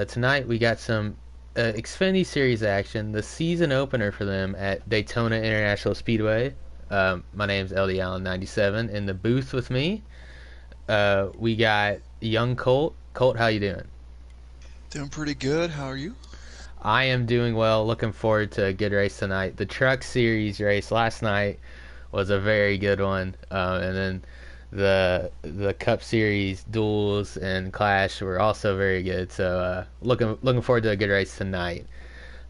Tonight we got some Xfinity Series action, the season opener for them at Daytona International Speedway. My name's LD Allen 97. In the booth with me, we got young Colt. Colt, how you doing? Doing pretty good. How are you? I am doing well. Looking forward to a good race tonight. The Truck Series race last night was a very good one, and then the Cup Series duels and clash were also very good. So looking forward to a good race tonight.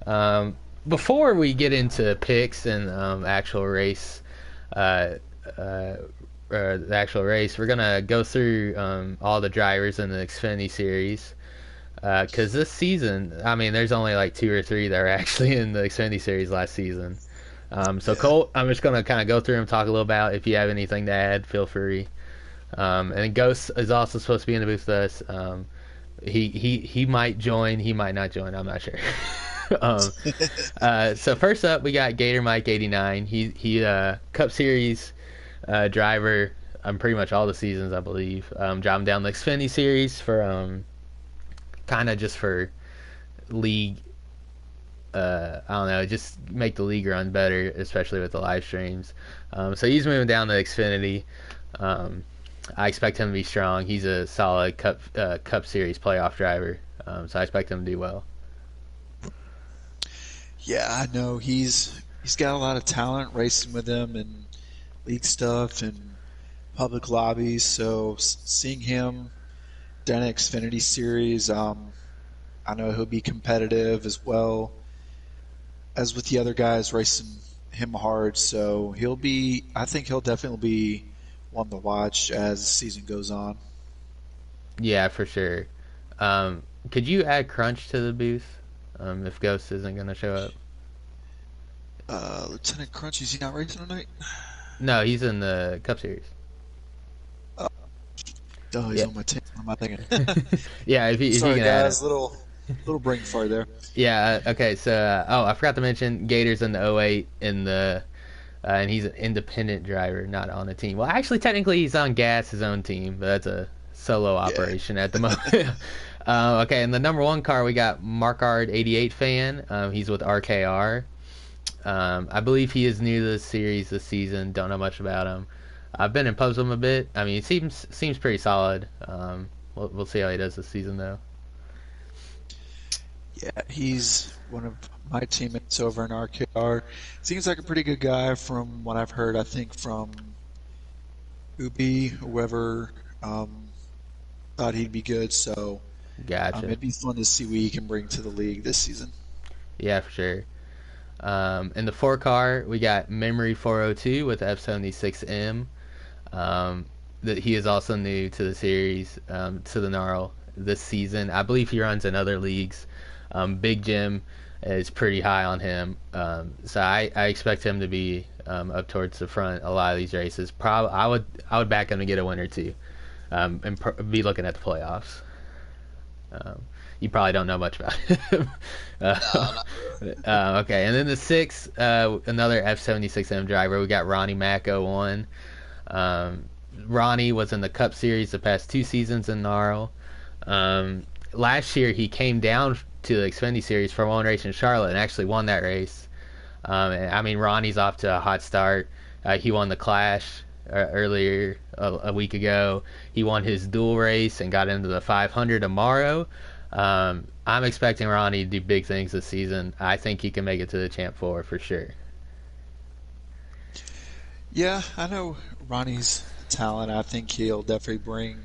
Um, Before we get into picks and actual race, uh, uh, the actual race, we're gonna go through all the drivers in the Xfinity Series. Because this season, I mean, there's only like two or three that are actually in the Xfinity Series last season. So Yeah. Colt, I'm just gonna kind of go through and talk a little about. If you have anything to add, feel free. And Ghost is also supposed to be in the booth with us. He might join, he might not join. I'm not sure. um, so first up, we got Gator Mike 89. He Cup Series driver. Pretty much all the seasons, I believe. Driving down the Xfinity Series for kind of just for league. I don't know, just make the league run better, especially with the live streams. So he's moving down to Xfinity. Um, I expect him to be strong. He's a solid Cup Series playoff driver, so I expect him to do well. Yeah, I know he's got a lot of talent racing with him and league stuff and public lobbies. So seeing him down at Xfinity Series, I know he'll be competitive as well as with the other guys racing him hard. So I think he'll definitely be one to watch as the season goes on. Yeah, for sure. Um, could you add Crunch to the booth if Ghost isn't going to show up? Lieutenant Crunch, is he not racing tonight? No, he's in the Cup Series. Oh, duh, he's Yeah, on my team. What am I thinking? yeah. If you Sorry, can add him. guys. Little brain fart there. Yeah. Okay. So, oh, I forgot to mention Gators in the '08 in the and he's an independent driver, not on a team. Well, actually, technically, he's on Gas, his own team, but that's a solo Yeah. operation at the moment. Okay, in the number one car, we got Markard 88 fan. He's with RKR. I believe he is new to the series this season. Don't know much about him. I've been in pubs with him a bit. I mean, he seems pretty solid. We'll see how he does this season, though. Yeah, he's one of my teammates over in RKR. Seems like a pretty good guy from what I've heard. I think from Ubi, whoever thought he'd be good. So Gotcha. it'd be fun to see what he can bring to the league this season. Yeah, for sure. In the four car, we got Memory 402 with F76M. Um, that he is also new to the series, to the NARL this season. I believe he runs in other leagues. Big Jim is pretty high on him, so I expect him to be up towards the front a lot of these races. Probably I would back him to get a win or two, and be looking at the playoffs. Um, you probably don't know much about him. No, not Okay, and then the six, another F76M driver. We got Ronnie Mack 01. Um, Ronnie was in the Cup Series the past two seasons in NARL. Last year, he came down to the Xfinity Series for one race in Charlotte and actually won that race. And, I mean, Ronnie's off to a hot start. He won the Clash earlier a week ago. He won his dual race and got into the 500 tomorrow. I'm expecting Ronnie to do big things this season. I think he can make it to the Champ 4 for sure. Yeah, I know Ronnie's talent. I think he'll definitely bring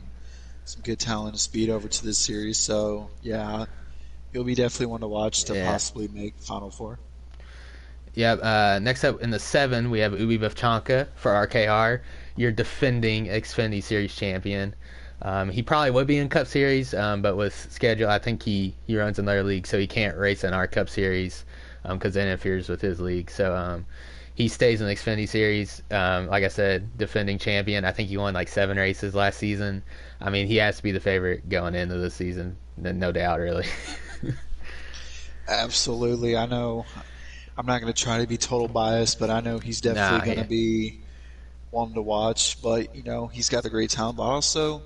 some good talent and speed over to this series. So yeah, he'll be definitely one to watch to Yeah. possibly make Final Four. Yep. Next up in the seven, we have Ubi Bevchanka for RKR. Your defending Xfinity Series champion. He probably would be in Cup Series, but with schedule, I think he runs another league, so he can't race in our Cup Series because it interferes with his league. So he stays in the Xfinity Series. Like I said, defending champion. I think he won like seven races last season. I mean, he has to be the favorite going into the season, no doubt, really. Absolutely. I know I'm not going to try to be total bias, but I know he's definitely Nah, going to yeah. be one to watch. But, he's got the great talent. But also,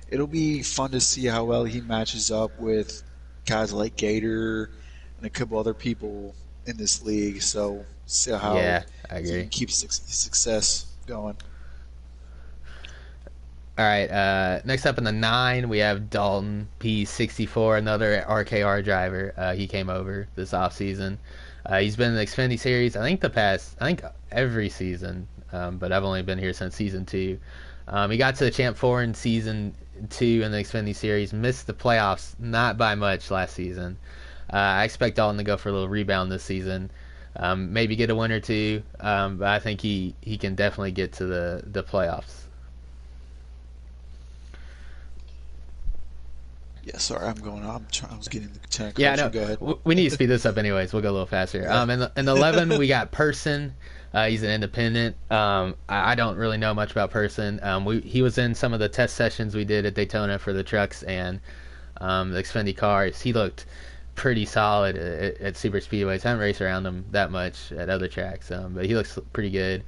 it'll be fun to see how well he matches up with guys like Gator and a couple other people in this league. So see how Yeah, I he agree. can keep success going. All right. Next up in the 9, we have Dalton P64, another RKR driver. He came over this offseason. He's been in the Xfinity Series, I think every season, but I've only been here since season 2. He got to the Champ 4 in season 2 in the Xfinity Series, missed the playoffs, not by much last season. I expect Dalton to go for a little rebound this season. Maybe get a win or two, but I think he can definitely get to the playoffs. Yeah, sorry, I'm going. I was getting the 10 Yeah, I commercial. know. Go ahead. We need to speed this up anyways. We'll go a little faster. Yeah. In the 11, we got Person. He's an independent. I don't really know much about Person. He was in some of the test sessions we did at Daytona for the trucks and the Xfinity cars. He looked pretty solid at super speedways. I haven't raced around him that much at other tracks, but he looks pretty good.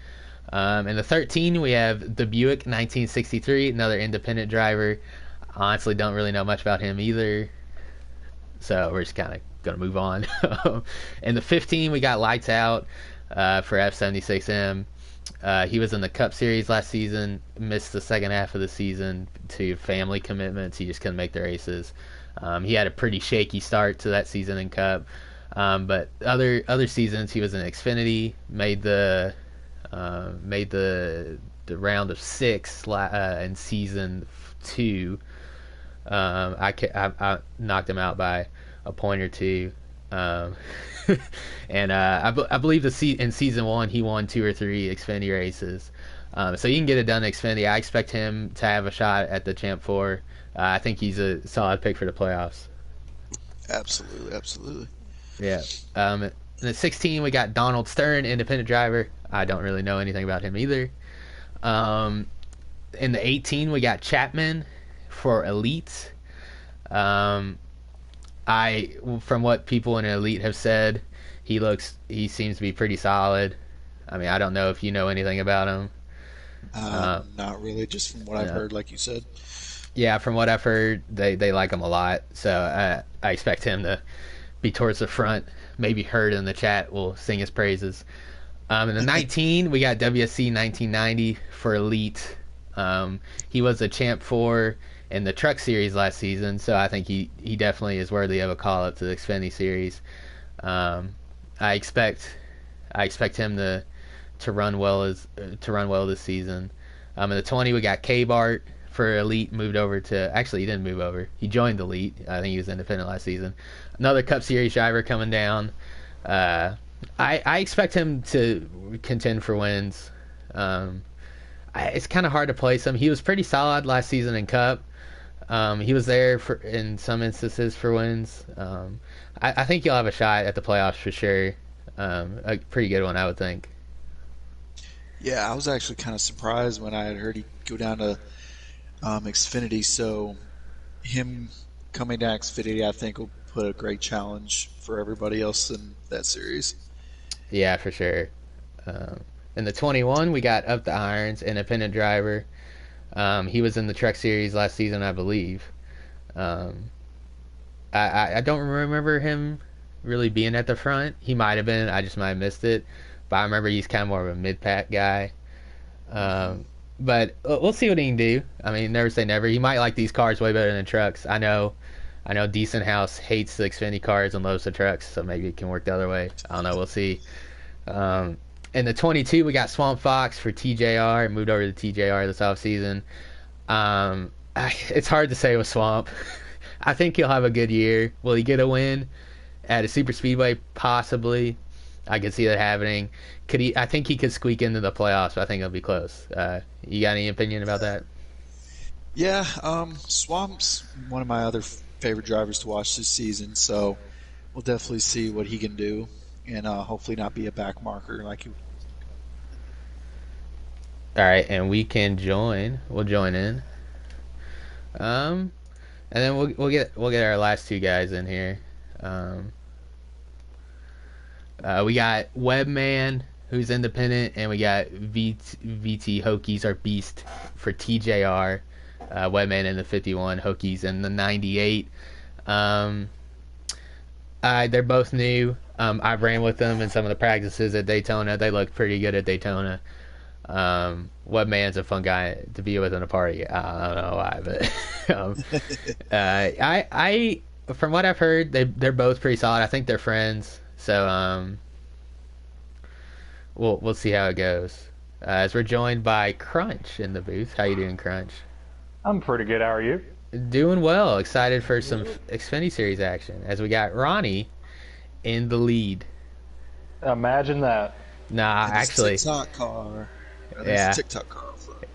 In the 13, we have the Buick 1963, another independent driver. Honestly, don't really know much about him either. So we're just kind of going to move on. In the 15, we got Lights Out for F76M. He was in the Cup Series last season, missed the second half of the season to family commitments. He just couldn't make the races. He had a pretty shaky start to that season in Cup. But other seasons, he was in Xfinity, made the round of 6 in season 2. I knocked him out by a point or two. Um, and I believe in season 1 he won 2 or 3 Xfinity races. So you can get it done in Xfinity. I expect him to have a shot at the Champ 4. I think he's a solid pick for the playoffs. Absolutely, absolutely. Yeah. In the 16 we got Donald Stern, independent driver. I don't really know anything about him either. Um, in the 18 we got Chapman for Elite. Um, from what people in Elite have said, he seems to be pretty solid. I mean, I don't know if you know anything about him. Not really, just from what I've No. heard, like you said. Yeah, from what I've heard, they like him a lot. So I expect him to be towards the front. Maybe Hurd in the chat will sing his praises. In the 19, we got WSC 1990 for Elite. He was a Champ 4 in the Truck Series last season, so I think he definitely is worthy of a call up to the Xfinity Series. Um, I expect him to run well this season. In the 20, we got K Bart for Elite. Moved over to Actually, he didn't move over. He joined Elite. I think he was independent last season. Another Cup Series driver coming down. I expect him to contend for wins. It's kind of hard to place him. He was pretty solid last season in Cup. He was there in some instances for wins. I think he'll have a shot at the playoffs for sure. A pretty good one, I would think. Yeah, I was actually kind of surprised when I had heard he'd go down to Xfinity. So him coming to Xfinity, I think, will put a great challenge for everybody else in that series. Yeah, for sure. Um, in the 21, we got Up the Irons, independent driver. He was in the Truck Series last season, I believe. Um, I don't remember him really being at the front. He might have been. I just might have missed it. But I remember he's kind of more of a mid-pack guy. But we'll see what he can do. I mean, never say never. He might like these cars way better than trucks. I know Decent House hates the Xfinity cars and loves the trucks, so maybe it can work the other way. I don't know. We'll see. Um, in the 22, we got Swamp Fox for TJR. Moved over to TJR this offseason. It's hard to say with Swamp. I think he'll have a good year. Will he get a win at a super speedway? Possibly. I could see that happening. Could he? I think he could squeak into the playoffs, but I think it'll be close. You got any opinion about that? Yeah, Swamp's one of my other favorite drivers to watch this season, so we'll definitely see what he can do, and hopefully not be a back marker like you. All right, and we can join. We'll join in. And then we'll get our last two guys in here. Um, we got Webman, who's independent, and we got VT Hokies or Beast for TJR. Webman in the 51, Hokies in the 98. Um, They're both new. I ran with them in some of the practices at Daytona. They looked pretty good at Daytona. Webman's a fun guy to be with in a party. I don't know why, but I from what I've heard, they're both pretty solid. I think they're friends, so we'll see how it goes. As we're joined by Crunch in the booth. How you doing, Crunch? I'm pretty good. How are you? Doing well. Excited for some Xfinity Series action. As we got Ronnie in the lead. Imagine that. Nah, And his actually, TikTok car. And there's a yeah, TikTok car up front.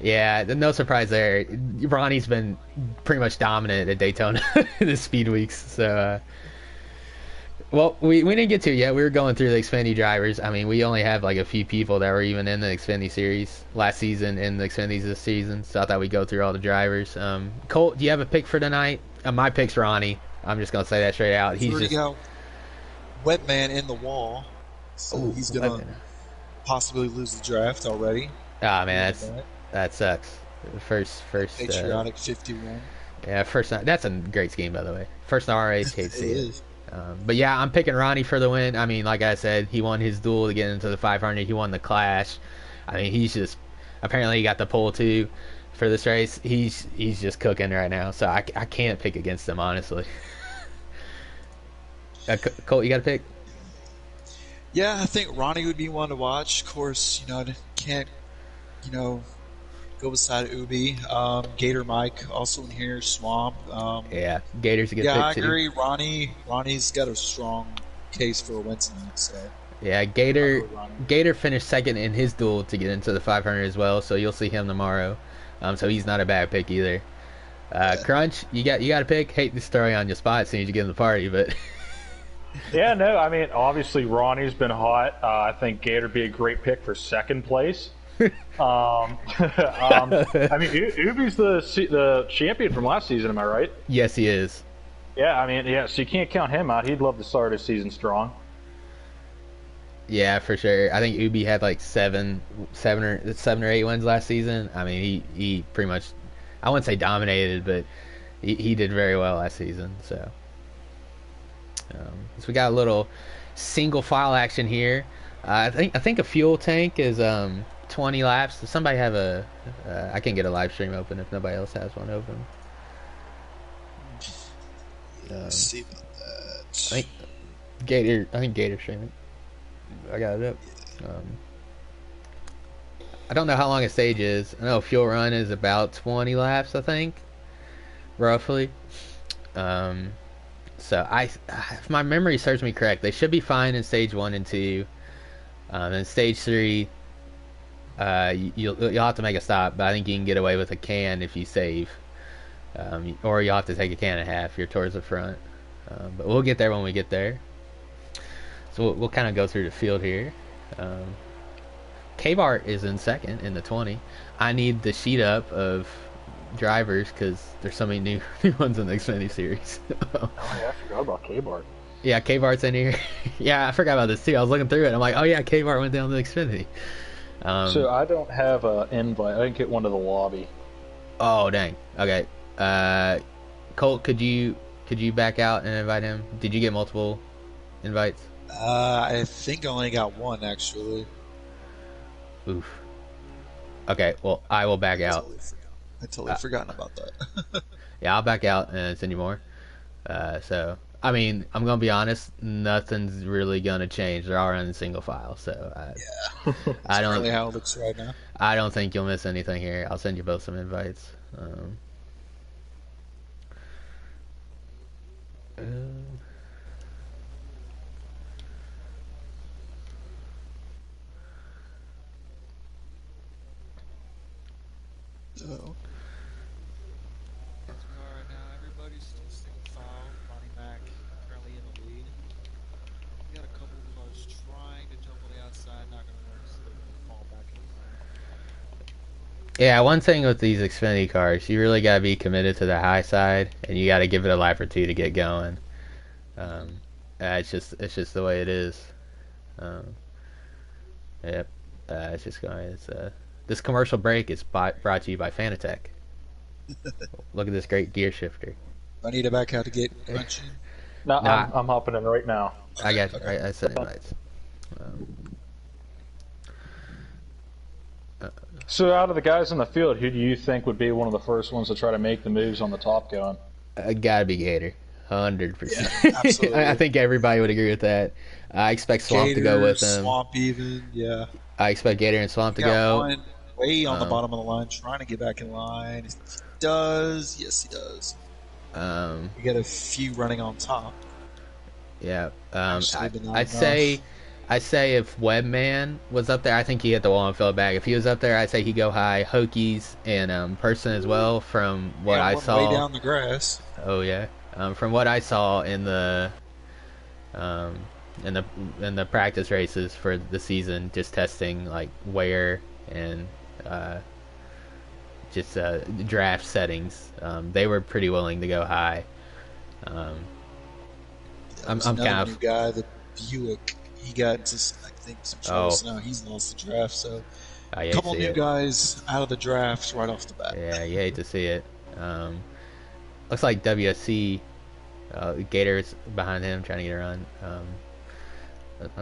yeah. No surprise there. Ronnie's been pretty much dominant at Daytona in the speed weeks. So, well, we didn't get to it yet. We were going through the Xfinity drivers. I mean, we only have like a few people that were even in the Xfinity series last season and the Xfinity this season. So I thought we'd go through all the drivers. Colt, do you have a pick for tonight? My pick's Ronnie. I'm just gonna say that straight out. He's Already just got Webman in the wall. So oh, he's going to possibly lose the draft already. ah man, that sucks. First. Patriotic 51. Yeah, first. That's a great scheme, by the way. First RA, hate to It see it. is. But yeah, I'm picking Ronnie for the win. I mean, like I said, he won his duel to get into the 500. He won the Clash. I mean, he's just apparently he got the pole too for this race. He's just cooking right now. So I can't pick against him honestly. Colt, you got to pick? Yeah, I think Ronnie would be one to watch. Of course, I can't, go beside Ubi. Gator Mike also in here. Swamp. Yeah, Gator's a good Yeah, I pick too. agree. Ronnie's got a strong case for a win tonight. So Yeah, I'll Gator go with Ronnie. Gator finished second in his duel to get into the 500 as well. So you'll see him tomorrow. So he's not a bad pick either. Crunch, you got a pick. Hate this story on your spot as soon as you get in the party, but Yeah, no, I mean, obviously Ronnie's been hot. I think Gator'd be a great pick for second place. I mean, Ubi's the champion from last season. Am I right? yes, he is. Yeah, I mean, yeah. So you can't count him out. He'd love to start his season strong. Yeah, for sure. I think Ubi had like seven or eight wins last season. I mean, he pretty much, I wouldn't say dominated, but he did very well last season. So we got a little single file action here. I think a fuel tank is 20 laps. Does somebody have a? I can get a live stream open if nobody else has one open. Let's see about I that. think Gator streaming. I got it up. I don't know how long a stage is. I know a fuel run is about 20 laps, I think, roughly. So if my memory serves me correct, they should be fine in stage 1 and 2. Then stage 3, you'll have to make a stop, but I think you can get away with a can if you save, or you'll have to take a can and a half. You're towards the front, but we'll get there when we get there. So we'll kind of go through the field here. K-Bart is in second in the 20. I need the sheet up of drivers because there's so many new ones in the Xfinity series. Oh yeah, I forgot about K-Bart. Yeah, K-Bart's in here. Yeah, I forgot about this too. I was looking through it. I'm like, oh yeah, K-Bart went down to Xfinity. So I don't have an invite. I didn't get one to the lobby. Oh dang. Okay. Colt, could you back out and invite him? Did you get multiple invites? I think I only got one actually. Oof. Okay. Well, I will back out. I totally forgotten about that. Yeah, I'll back out and send you more. So I mean, I'm gonna be honest. Nothing's really gonna change. They're all running single file, so Yeah, I that's don't. really how it looks right now. I don't think you'll miss anything here. I'll send you both some invites. Uh, So, as we are right now, everybody's still single file. Ronnie Mac currently in the lead. We got a couple of cars trying to jump on the outside, not going to work, so they're going to fall back in line. yeah, one thing with these Xfinity cars, you really gotta be committed to the high side, and you gotta give it a lap or two to get going. Um, it's just the way it is. Um, yep. It's just going. This commercial break is brought to you by Fanatec. Look at this great gear shifter. I need to back out to get crunchy. No, Nah, I'm hopping in right now. I got Okay. I said invites. Um, So, out of the guys in the field, who do you think would be one of the first ones to try to make the moves on the top going? gotta be Gator, 100%. Yeah, I absolutely. think everybody would agree with that. I expect Swamp to go Gator, with him. Swamp, even. Yeah. I expect Gator and Swamp You to got go. one way on the Um, bottom of the line trying to get back in line. If he does, yes, he does. um, We got a few running on top, yeah. actually, but not I'd enough. say if Webman was up there, I think he hit the wall and fell back. If he was up there, I'd say he'd go high. Hokies and Person as well. From what Yeah, I one way saw, down the grass. oh yeah. From what I saw um, in the in the practice races for the season, just testing like wear and uh, just draft settings. They were pretty willing to go high. Um, That was I'm another kind new of guy, the Buick. He got into, I think, some trouble, oh so now he's lost the draft. So, I a hate to couple see new it. guys out of the draft right off the bat. Yeah, you hate to see it. Looks like WSC Gators behind him trying to get a run.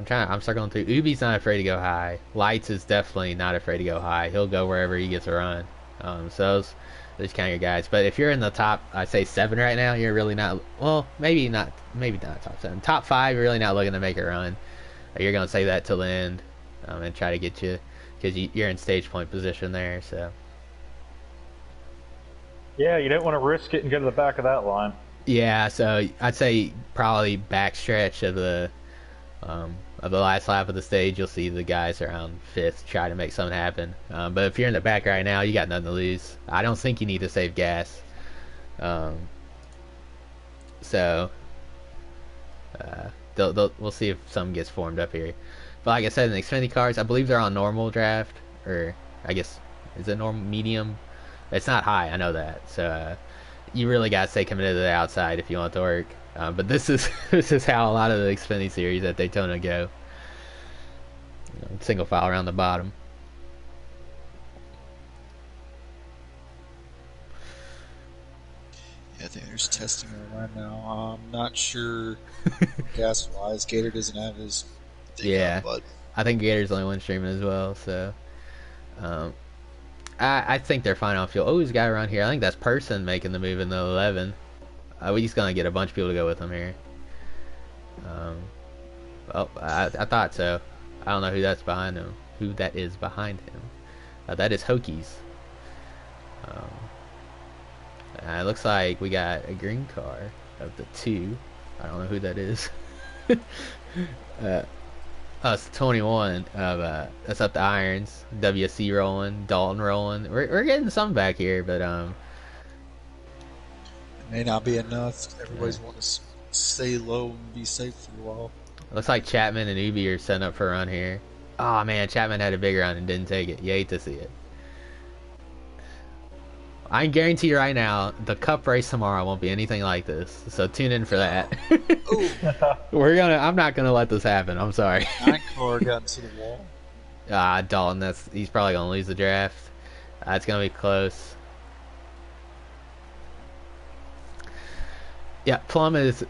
I'm circling through. Ubi's not afraid to go high. Lights is definitely not afraid to go high. He'll go wherever he gets a run. So those kind of your guys. But if you're in the top, I'd say 7 right now, you're really not. Well, maybe not top 7. Top 5, you're really not looking to make a run. You're gonna save that till the end and try to get you because you're in stage point position there. So Yeah, you don't want to risk it and go to the back of that line. yeah, so I'd say probably backstretch of the last lap of the stage, you'll see the guys around 5th try to make something happen. But if you're in the back right now, you got nothing to lose. I don't think you need to save gas. Um, so we'll see if something gets formed up here. But like I said, in the Xfinity cars, I believe they're on normal draft, or I guess is it normal medium? It's not high, I know that. So you really got to stay committed to the outside if you want it to work. But this is this is how a lot of the Xfinity series at Daytona go. Single file around the bottom. Yeah, I think there's testing her right now. I'm not sure gas wise. Gator doesn't have his thing Yeah, up, but I think Gator's the only one streaming as well. So um, I think they're fine on fuel. Oh, there's a guy around here. I think that's Person making the move in the 11. We're just gonna get a bunch of people to go with him here. Well, I thought so. I don't know who that's behind him. Who that is behind him? That is Hokies. Um, it looks like we got a green car of the 2. I don't know who that is. uh, it's 21 of that's up the irons. WC rolling, Dalton rolling. We're getting some back here, but it may not be enough. Everybody's yeah. wanting to stay low and be safe for a while. Looks like Chapman and Ubi are setting up for a run here. Oh man, Chapman had a big run and didn't take it. You hate to see it. I can guarantee you right now, the Cup race tomorrow won't be anything like this. So tune in for that. Oh, I'm not gonna let this happen. I'm sorry. 9 car got into the wall. Dalton, he's probably gonna lose the draft. It's gonna be close. Yeah, Plum is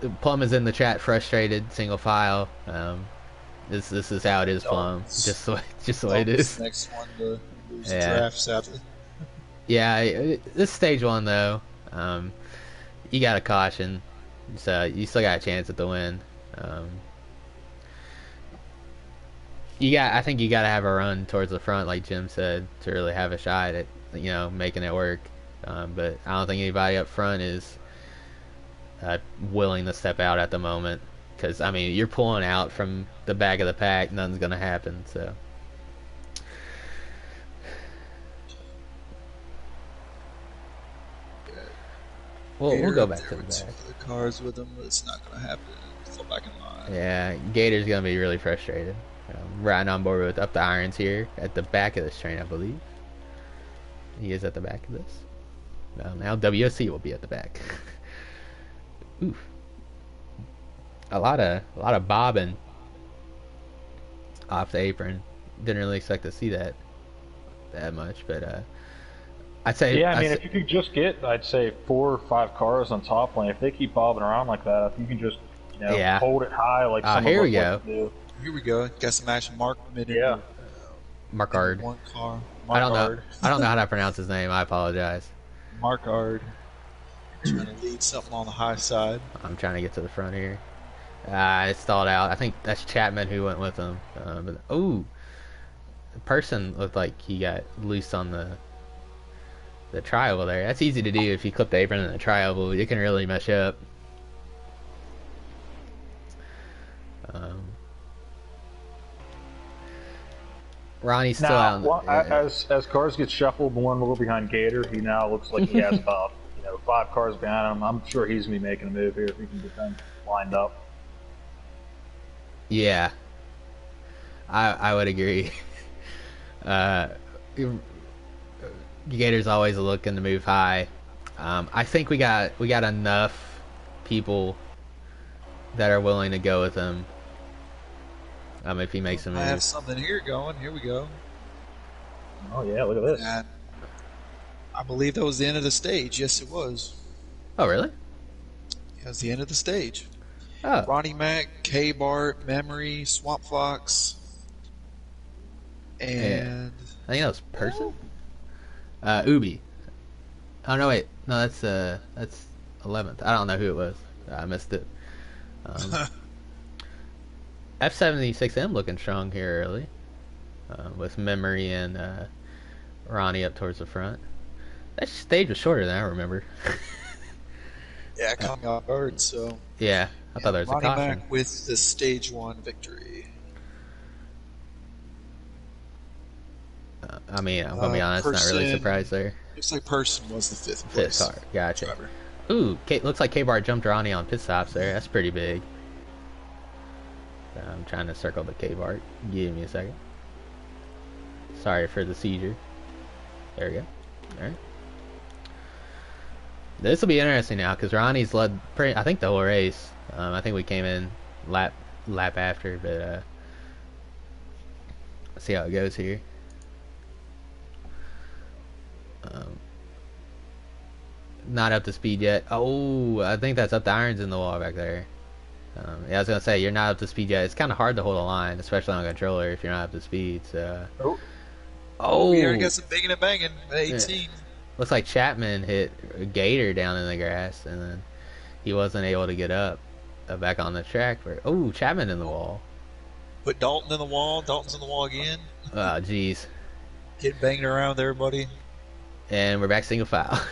in the chat, frustrated, single file. This is how it is, Plum. Just the way it Dalton's is. the next one to lose the Yeah. draft, sadly. Yeah, this stage 1 though, you got to caution, so you still got a chance at the win. I think you got to have a run towards the front, like Jim said, to really have a shot at making it work. But I don't think anybody up front is willing to step out at the moment, because I mean you're pulling out from the back of the pack, nothing's gonna happen. So. We'll go back to the back. Some other cars with him, but it's not going to happen. Fall back in line. Yeah, Gator's gonna be really frustrated. Riding on board with up the irons here at the back of this train, I believe. He is at the back of this. Now WSC will be at the back. Oof. A lot of bobbing off the apron. Didn't really expect to see that much, but I'd say Yeah, I mean, if you could just get, I'd say 4 or 5 cars on top lane, if they keep bobbing around like that, if you can just Yeah. hold it high like some Here of we us go. like to do. Here we go. Got some action. Mark mid Yeah. Markard. one car. I don't know. Markard. I don't know how to pronounce his name. I apologize. Markard. Trying to lead something on the high side. I'm trying to get to the front here. It stalled out. I think that's Chapman who went with him. The person looked like he got loose on the tri-oval there. That's easy to do if you clip the apron in the tri-oval. It can really mess you up. Ronnie's still out. As cars get shuffled, one a little behind Gator, he now looks like he has about 5 cars behind him. I'm sure he's gonna be making a move here if he can get them lined up. Yeah, I would agree. Gator's always looking to move high. I think we got enough people that are willing to go with him. If he makes a move. I have something here going. Here we go. Oh yeah, look at this. And I believe that was the end of the stage. Yes, it was. Oh really? That was the end of the stage. Oh. Ronnie Mac, K Bart, Memory, Swamp Fox, and I think that was Person. Ubi. Oh no, wait, no, that's 11th. I don't know who it was. I missed it. F76M looking strong here early, with Memory and Ronnie up towards the front. That stage was shorter than I remember. yeah, coming off guard. So yeah, I thought there was Ronnie a caution. Mac with the stage 1 victory. I'm gonna be honest, not really surprised there. Looks like Person was the 5th place. 5th car, gotcha. Driver. Ooh, looks like K-Bar jumped Ronnie on pit stops there. That's pretty big. I'm trying to circle the K-Bar. Give me a second. Sorry for the seizure. There we go. Alright. This will be interesting now because Ronnie's led I think the whole race. I think we came in lap after, but let's see how it goes here. Not up to speed yet. Oh, I think that's up the irons in the wall back there. Yeah, I was gonna say you're not up to speed yet. It's kind of hard to hold a line, especially on a controller, if you're not up to speed. So. Oh. We already got some bigging and banging. 18. Yeah. Looks like Chapman hit a Gator down in the grass, and then he wasn't able to get up back on the track. Oh, Chapman in the wall. Put Dalton in the wall. Dalton's in the wall again. Oh, jeez. Getting banged around there, buddy. And we're back single file.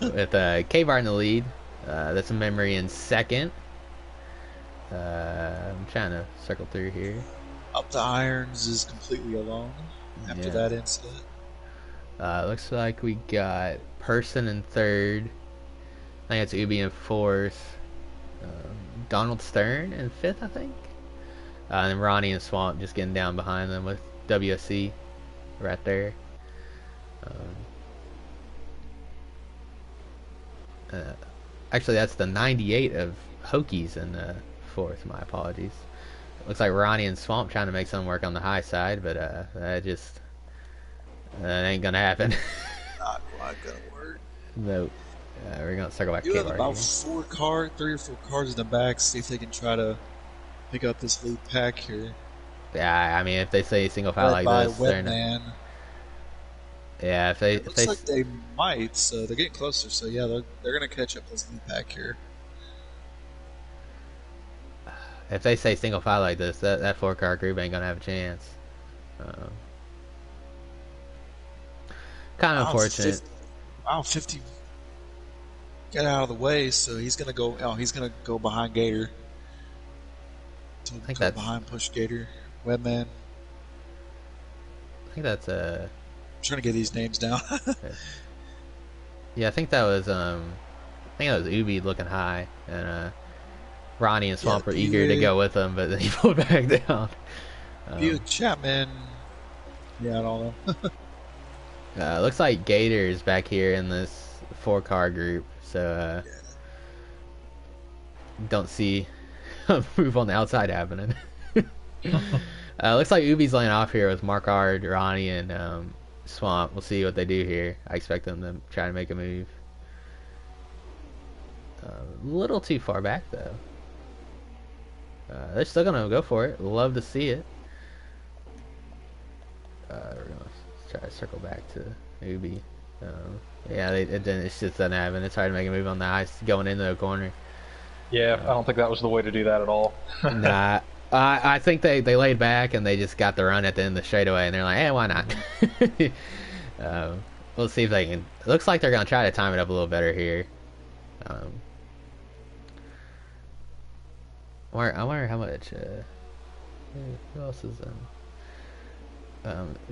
With K-Bar in the lead. That's a Memory in second. I'm trying to circle through here. Up the irons is completely alone after that incident. Looks like we got Person in third. I think it's Ubi in fourth. Donald Stern in fifth, I think. And then Ronnie and Swamp just getting down behind them with WSC right there. Actually, that's the 98 of Hokies in fourth. My apologies. Looks like Ronnie and Swamp trying to make something work on the high side, but that just ain't gonna happen. Not gonna work. Nope. We're gonna circle back. You have about 3 or 4 cars in the back. See if they can try to pick up this lead pack here. Yeah, I mean, if they say single file like this, they're not. Yeah, if they looks like they might. So they're getting closer. So yeah, they're gonna catch up this lead pack here. If they say single file like this, that 4-car group ain't gonna have a chance. Kind of unfortunate. 50 get out of the way, so he's gonna go. Oh, he's gonna go behind Gator. I think that's behind push Gator. Webman. I think that's I'm trying to get these names down. Yeah, I think that was Ubi looking high, and Ronnie and Swamp were eager to go with him, but then he pulled back down. Chapman. Yeah, I don't know. Looks like Gator is back here in this 4-car group, so don't see a move on the outside happening. Looks like Ubi's laying off here with Markard, Ronnie, and Swamp. We'll see what they do here. I expect them to try to make a move. A little too far back, though. They're still gonna go for it. Love to see it. We're gonna try to circle back to Ubi. Yeah, it's just doesn't happen. It's hard to make a move on the ice going into the corner. Yeah, I don't think that was the way to do that at all. Nah, I think they laid back and they just got the run at the end of the straightaway, and they're like, why not? We'll see if they can. It looks like they're gonna try to time it up a little better here. I wonder how much. Who else is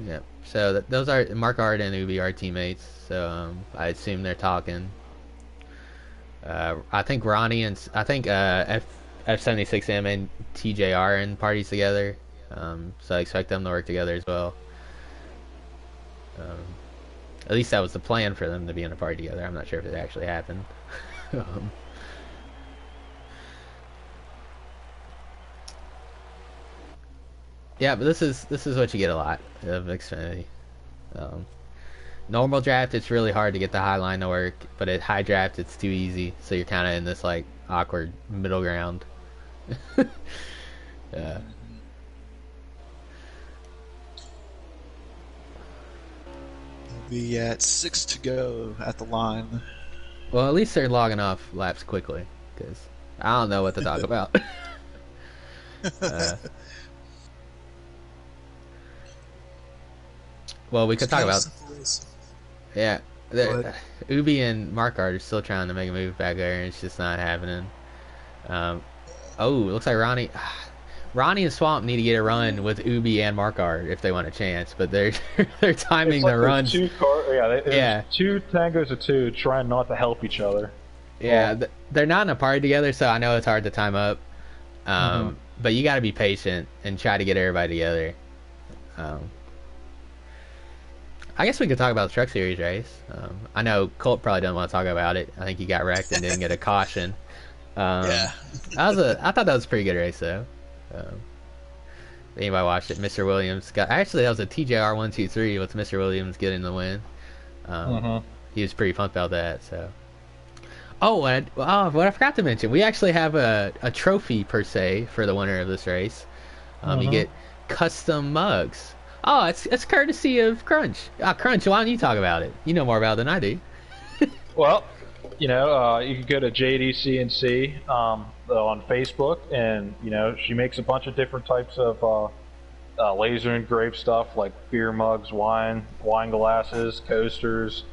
yeah. So those are Mark Ard and Ubi are teammates. So I assume they're talking. I think Ronnie and F76M and TJ are in parties together. So I expect them to work together as well. At least that was the plan for them to be in a party together. I'm not sure if it actually happened. Yeah, but this is what you get a lot of Xfinity. Normal draft, it's really hard to get the high line to work, but at high draft, it's too easy. So you're kind of in this like awkward middle ground. Yeah. Be at 6 to go at the line. Well, at least they're logging off laps quickly, because I don't know what to talk about. Well, we could talk about. Yeah, Ubi and Mark are still trying to make a move back there, and it's just not happening. Oh, it looks like Ronnie and Swamp need to get a run with Ubi and Markard if they want a chance, but they're timing like the runs. Two tangos of two trying not to help each other. Yeah, they're not in a party together, so I know it's hard to time up. But you got to be patient and try to get everybody together. I guess we could talk about the Truck Series race. I know Colt probably doesn't want to talk about it. I think he got wrecked and didn't get a caution. Yeah, I thought that was a pretty good race though. Anybody watched it? Mr. Williams got that was a TJR 1-2-3 with Mr. Williams getting the win. He was pretty pumped about that. So, what I forgot to mention, we actually have a trophy per se for the winner of this race. You get custom mugs. Oh, it's courtesy of Crunch. Crunch, why don't you talk about it? You know more about it than I do. Well, you can go to JDCNC on Facebook, and she makes a bunch of different types of laser engraved stuff like beer mugs, wine glasses, coasters,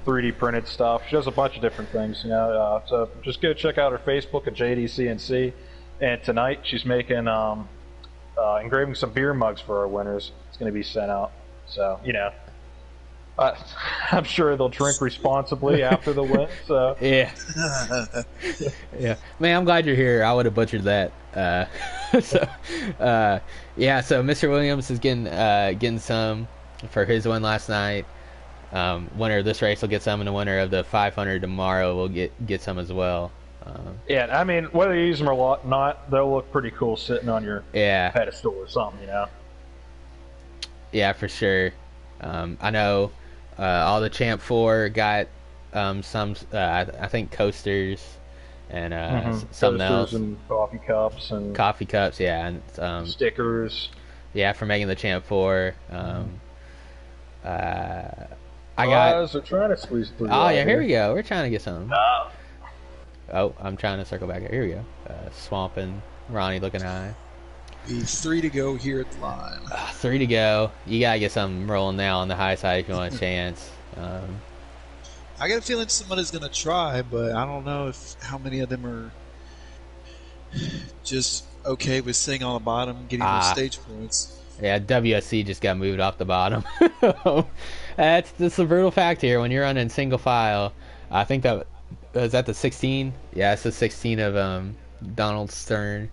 3D printed stuff. She does a bunch of different things. So just go check out her Facebook at JDCNC. And tonight she's making engraving some beer mugs for our winners. It's going to be sent out. So I'm sure they'll drink responsibly after the win. So yeah, yeah. Man, I'm glad you're here. I would have butchered that. So Mr. Williams is getting some for his win last night. Winner of this race will get some, and the winner of the 500 tomorrow will get some as well. Yeah, I mean, whether you use them or not, they'll look pretty cool sitting on your pedestal or something, Yeah, for sure. I know all the Champ 4 got some, I think, coasters and something else. And coffee cups. Yeah. And stickers. Yeah, for making the Champ 4. They're trying to squeeze through. Oh, yeah, here we go. We're trying to get some. Oh, I'm trying to circle back. Here we go. Swamp and Ronnie looking high. 3 to go here at the line. 3 to go. You gotta get something rolling now on the high side if you want a chance. I got a feeling somebody's gonna try, but I don't know how many of them are just okay with sitting on the bottom, getting those stage points. Yeah, WSC just got moved off the bottom. That's a brutal fact here. When you're running single file, I think that is that the 16. Yeah, it's the 16 of Donald Stern.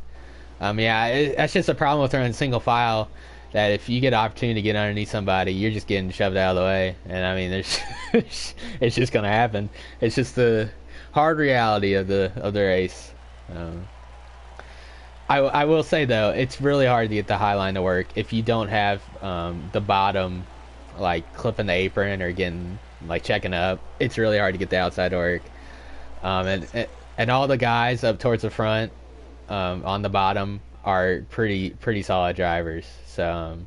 That's just a problem with running single file. That if you get an opportunity to get underneath somebody, you're just getting shoved out of the way. And I mean, it's just gonna happen. It's just the hard reality of the race. I will say though, it's really hard to get the high line to work if you don't have the bottom like clipping the apron or getting like checking up. It's really hard to get the outside to work. And all the guys up towards the front on the bottom are pretty solid drivers. So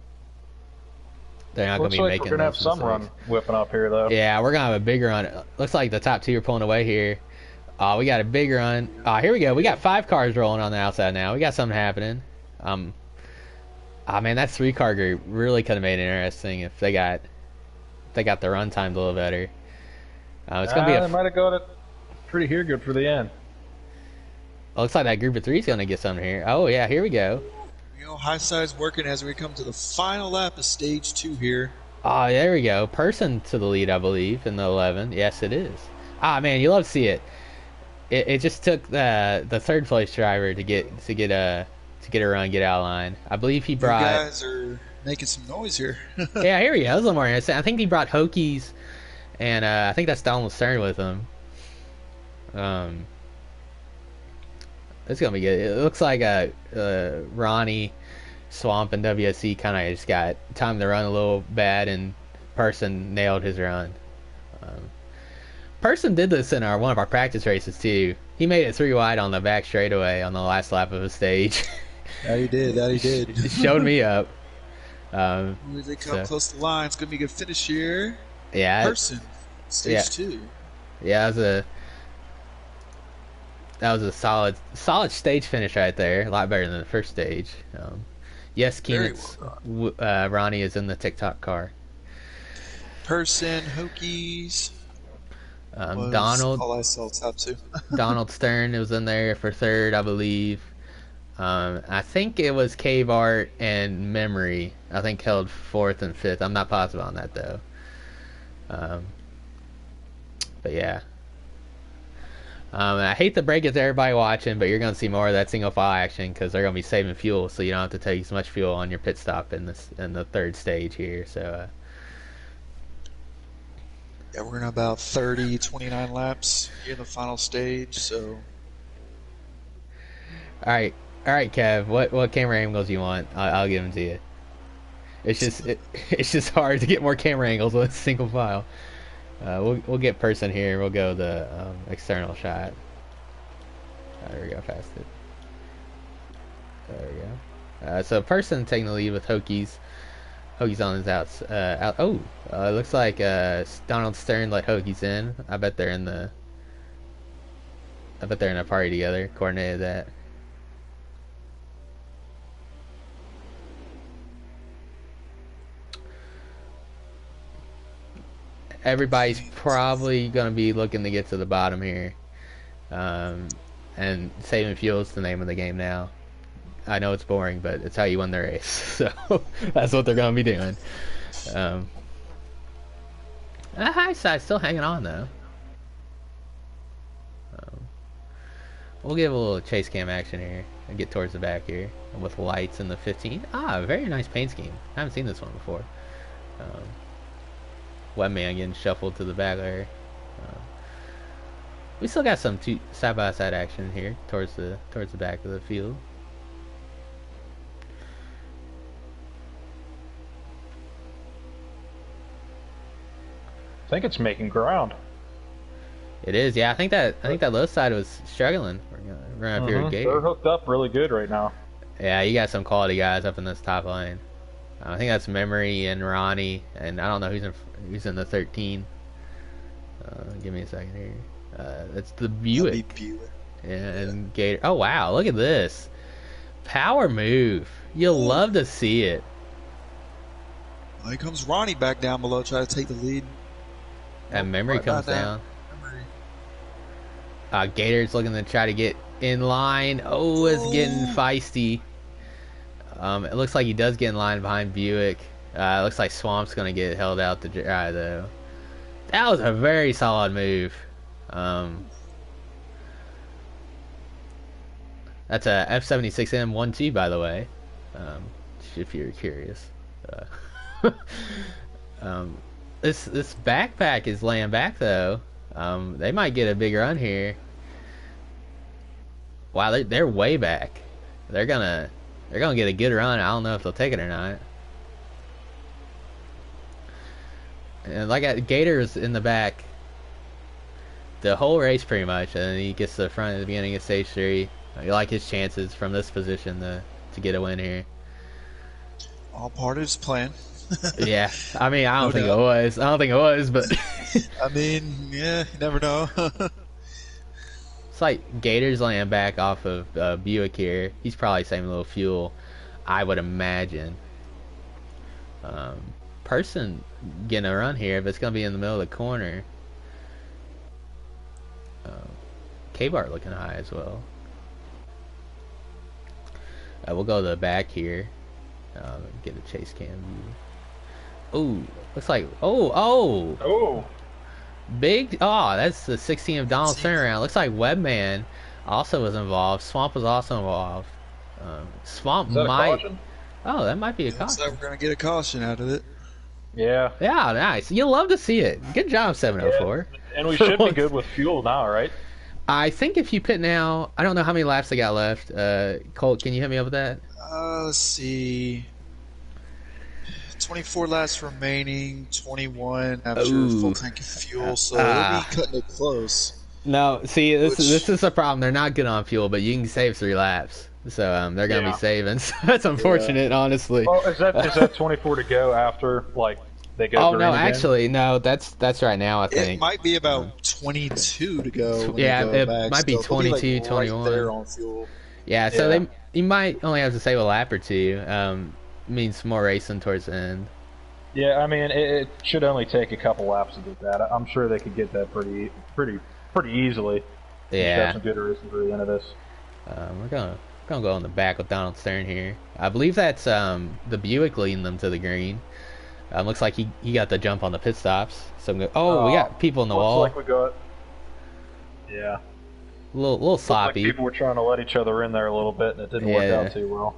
they're not going Looks to be like we're making gonna have those some mistakes. run whipping up here though. Yeah, we're gonna have a big run. Looks like the top two are pulling away here. We got a big run. Here we go. We got 5 cars rolling on the outside now. We got something happening. Man, that 3-car group really could have made it interesting if they got the run times a little better. It's gonna be They might have got it pretty here good for the end. Looks like that group of 3 is gonna get something here. Oh yeah, here we go. High side's working as we come to the final lap of stage 2 here. Oh, there we go. Person to the lead, I believe, in the 11. Yes, it is. Man, you love to see it. It just took the 3rd place driver to get a run, get out of line. I believe he brought. You guys are making some noise here. Yeah, here we go. That was a little more interesting. I think he brought Hokies, and I think that's Donald Stern with him. It's gonna be good. It looks like Ronnie, Swamp, and WSC kind of just got timed to run a little bad, and Person nailed his run. Person did this in one of our practice races too. He made it 3 wide on the back straightaway on the last lap of the stage. That he did. Showed me up. As they come close to the line, it's gonna be a good finish here. Yeah. Person, stage 2. Yeah, that was a solid stage finish right there. A lot better than the first stage. Yes, Keenan's Ronnie is in the TikTok car. Person, Hokies. Donald. All I saw top 2. Donald Stern was in there for 3rd, I believe. I think it was Cave Art and Memory. I think held 4th and 5th. I'm not positive on that though. But yeah. I hate to break it to everybody watching, but you're going to see more of that single file action because they're going to be saving fuel, so you don't have to take as much fuel on your pit stop in the 3rd stage here. So. Yeah, we're in about 29 laps in the final stage. So. All right, Kev. What camera angles you want? I'll give them to you. It's just hard to get more camera angles with single file. We'll get Person here. We'll go the external shot. There we go, past it. There we go. So Person taking the lead with Hokies. Hokies on his outs. It looks like Donald Stern let Hokies in. I bet they're in a party together. Coordinated that. Everybody's probably going to be looking to get to the bottom here. And saving fuel is the name of the game now. I know it's boring, but it's how you win the race. So that's what they're going to be doing. High side still hanging on, though. We'll give a little chase cam action here and get towards the back here with lights in the 15. Very nice paint scheme. I haven't seen this one before. Webman getting shuffled to the back there. We still got some side-by-side action here towards the back of the field. I think it's making ground. It is, yeah. I think that low side was struggling. We're gonna up here with Gator. They're hooked up really good right now. Yeah, you got some quality guys up in this top line. I think that's Memory and Ronnie, and I don't know who's in the 13. Give me a second here. It's the Buick. Yeah, and Gator. Oh wow, look at this power move. You'll love to see it. Well, here comes Ronnie back down below, try to take the lead. And Memory comes down. Gator's looking to try to get in line. Oh, it's getting feisty. It looks like he does get in line behind Buick. It looks like Swamp's going to get held out to dry, though. That was a very solid move. That's a F76M 1-2, by the way, if you're curious. This backpack is laying back, though. They might get a big run here. Wow, they're way back. They're gonna get a good run. I don't know if they'll take it or not. And like Gator's in the back the whole race pretty much, and then he gets to the front at the beginning of stage 3. You like his chances from this position to to get a win here. All part of his plan. Yeah, I mean, I don't No think doubt. it was. I don't think it was, but I mean, yeah, you never know. it's like Gator's laying back off of Buick here. He's probably saving a little fuel, I would imagine. Person getting a run here, but it's gonna be in the middle of the corner. K-Bar looking high as well. We'll go to the back here. Get a chase cam view. Ooh, looks like Oh, big. Oh, that's the 16 of Donald's turnaround. Looks like Webman also was involved. Swamp was also involved. Swamp is that a might. caution? Oh, that might be a Looks caution. like we're gonna get a caution out of it. Yeah. Yeah, nice. You love to see it. Good job, 704. And we should be good with fuel now, right? I think if you pit now, I don't know how many laps they got left. Colt, can you hit me up with that? Let's see. 24 laps remaining, 21 after Ooh. full tank of fuel, so they'll be cutting it close. No, see, this Which- is the problem. They're not good on fuel, but you can save 3 laps. So they're gonna Yeah. be saving. So that's unfortunate, honestly. Well, is that 24 to go after like they go? Oh green no, again? actually no. That's right now. I It think. might be about 22 to go. When Yeah, you go it back might be still. They'll 22, right 21. there on fuel. Yeah, so Yeah. you might only have to save a lap or two. Means more racing towards the end. Yeah, I mean it should only take a couple laps to get that. I'm sure they could get that pretty easily. Just Yeah. have some good racing for the end of this. We're gonna go on the back with Donald Stern here. I believe that's the Buick leading them to the green. Looks like he got the jump on the pit stops. So we got people in the Looks wall. like we got. Yeah. A little Looks like sloppy. people were trying to let each other in there a little bit, and it didn't work Yeah. out too well.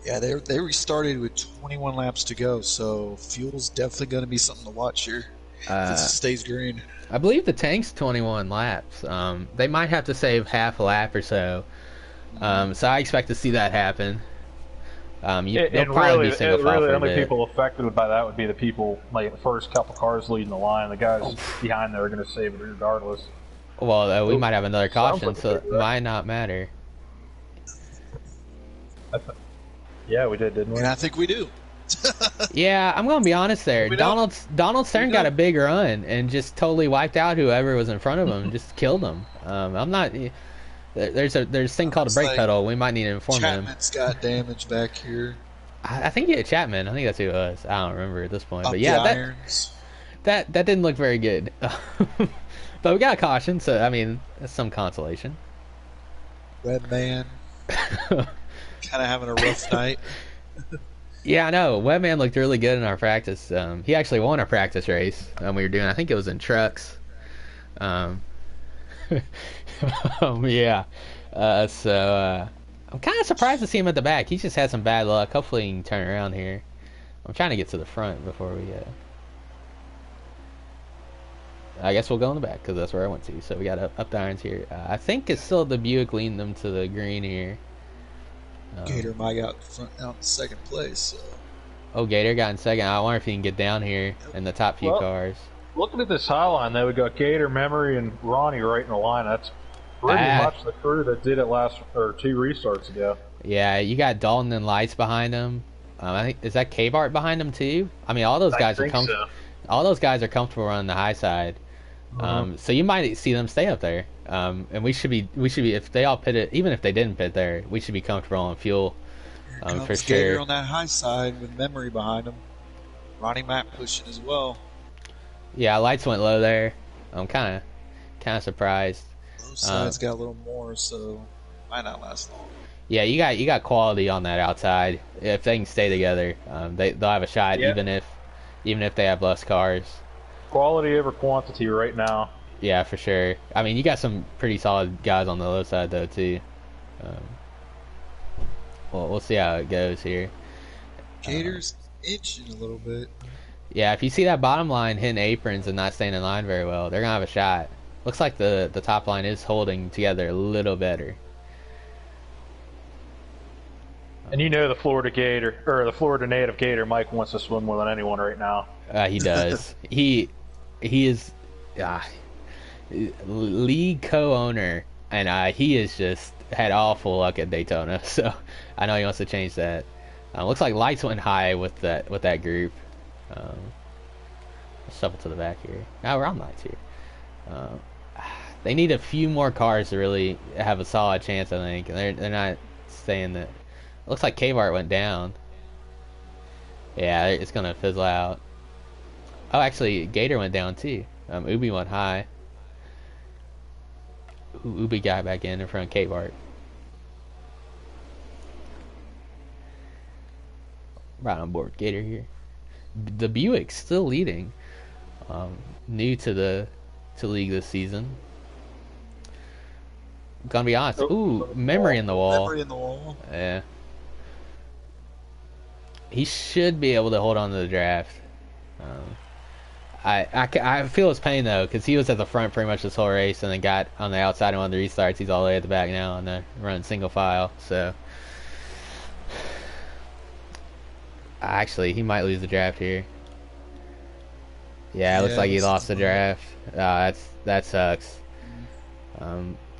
Yeah, they restarted with 21 laps to go, so fuel's definitely going to be something to watch here. If it stays green. I believe the tank's 21 laps. They might have to save half a lap or so. So I expect to see that happen. They'll And probably really, be single file really, for the a only bit. people affected by that would be the people, like the first couple cars leading the line. The guys behind there are going to save it regardless. Well, we might have another Sounds caution, like so we it did that. might not matter. Yeah, we did, didn't we? And I think we do. Yeah, I'm gonna be honest there. We don't. Donald Stern We got a don't. big run and just totally wiped out whoever was in front of him, just killed him. I'm not. There's a thing called a It's brake like pedal. We might need to inform him. Chapman's got damage back here. I think yeah, Chapman. I think that's who it was. I don't remember at this point, Up but the yeah, irons. that didn't look very good. But we got a caution, so I mean that's some consolation. Red man. Kind of having a rough night. Yeah, I know. Webman looked really good in our practice. He actually won our practice race we were doing. I think it was in trucks. Yeah. So I'm kind of surprised to see him at the back. He's just had some bad luck. Hopefully he can turn around here. I'm trying to get to the front before we. I guess we'll go in the back because that's where I went to. So we got up the irons here. I think it's still the Buick leading them to the green here. Gator might got out in second place. So. Oh, Gator got in second. I wonder if he can get down here in the top few Well, cars. Looking at this high line, though, we got Gator, Memory, and Ronnie right in the line. That's pretty much the crew that did it last or 2 restarts ago. Yeah, you got Dalton and Lights behind him. I think is that K-Bart behind him too. I mean, all those guys are all those guys are comfortable running the high side. So you might see them stay up there. And we should be if they all pitted, even if they didn't pit there, we should be comfortable on fuel. Here For comes Gator sure. on that high side with Memory behind him. Ronnie Mack pushing as well. Yeah, Lights went low there. I'm kind of surprised. Both sides got a little more, so might not last long. Yeah, you got quality on that outside. If they can stay together, they'll have a shot. Yeah. Even if they have less cars. Quality over quantity right now. Yeah, for sure. I mean, you got some pretty solid guys on the low side though too. Well, we'll see how it goes here. Gator's inching a little bit. Yeah, if you see that bottom line hitting aprons and not staying in line very well, they're gonna have a shot. Looks like the top line is holding together a little better. And you know the Florida Gator, or the Florida native Gator, Mike wants to swim more than anyone right now. He does. he is league co-owner and he has just had awful luck at Daytona. So I know he wants to change that. Looks like lights went high with that group. Shuffle to the back here. Now we're on lights here. They need a few more cars to really have a solid chance, I think. And they're not saying that. It looks like K-Bart went down. Yeah, it's gonna fizzle out. Oh, actually, Gator went down too. Ubi went high. Ubi got back in front of K-Bart. Right on board Gator here. The Buick's still leading. New to league this season. Gonna be honest. Ooh, memory in the wall. Memory in the wall. Yeah. He should be able to hold on to the draft. I feel his pain though, because he was at the front pretty much this whole race, and then got on the outside and one of the restarts. He's all the way at the back now, and then running single file. So actually, he might lose the draft here. Yeah, it looks like he lost the draft. That sucks.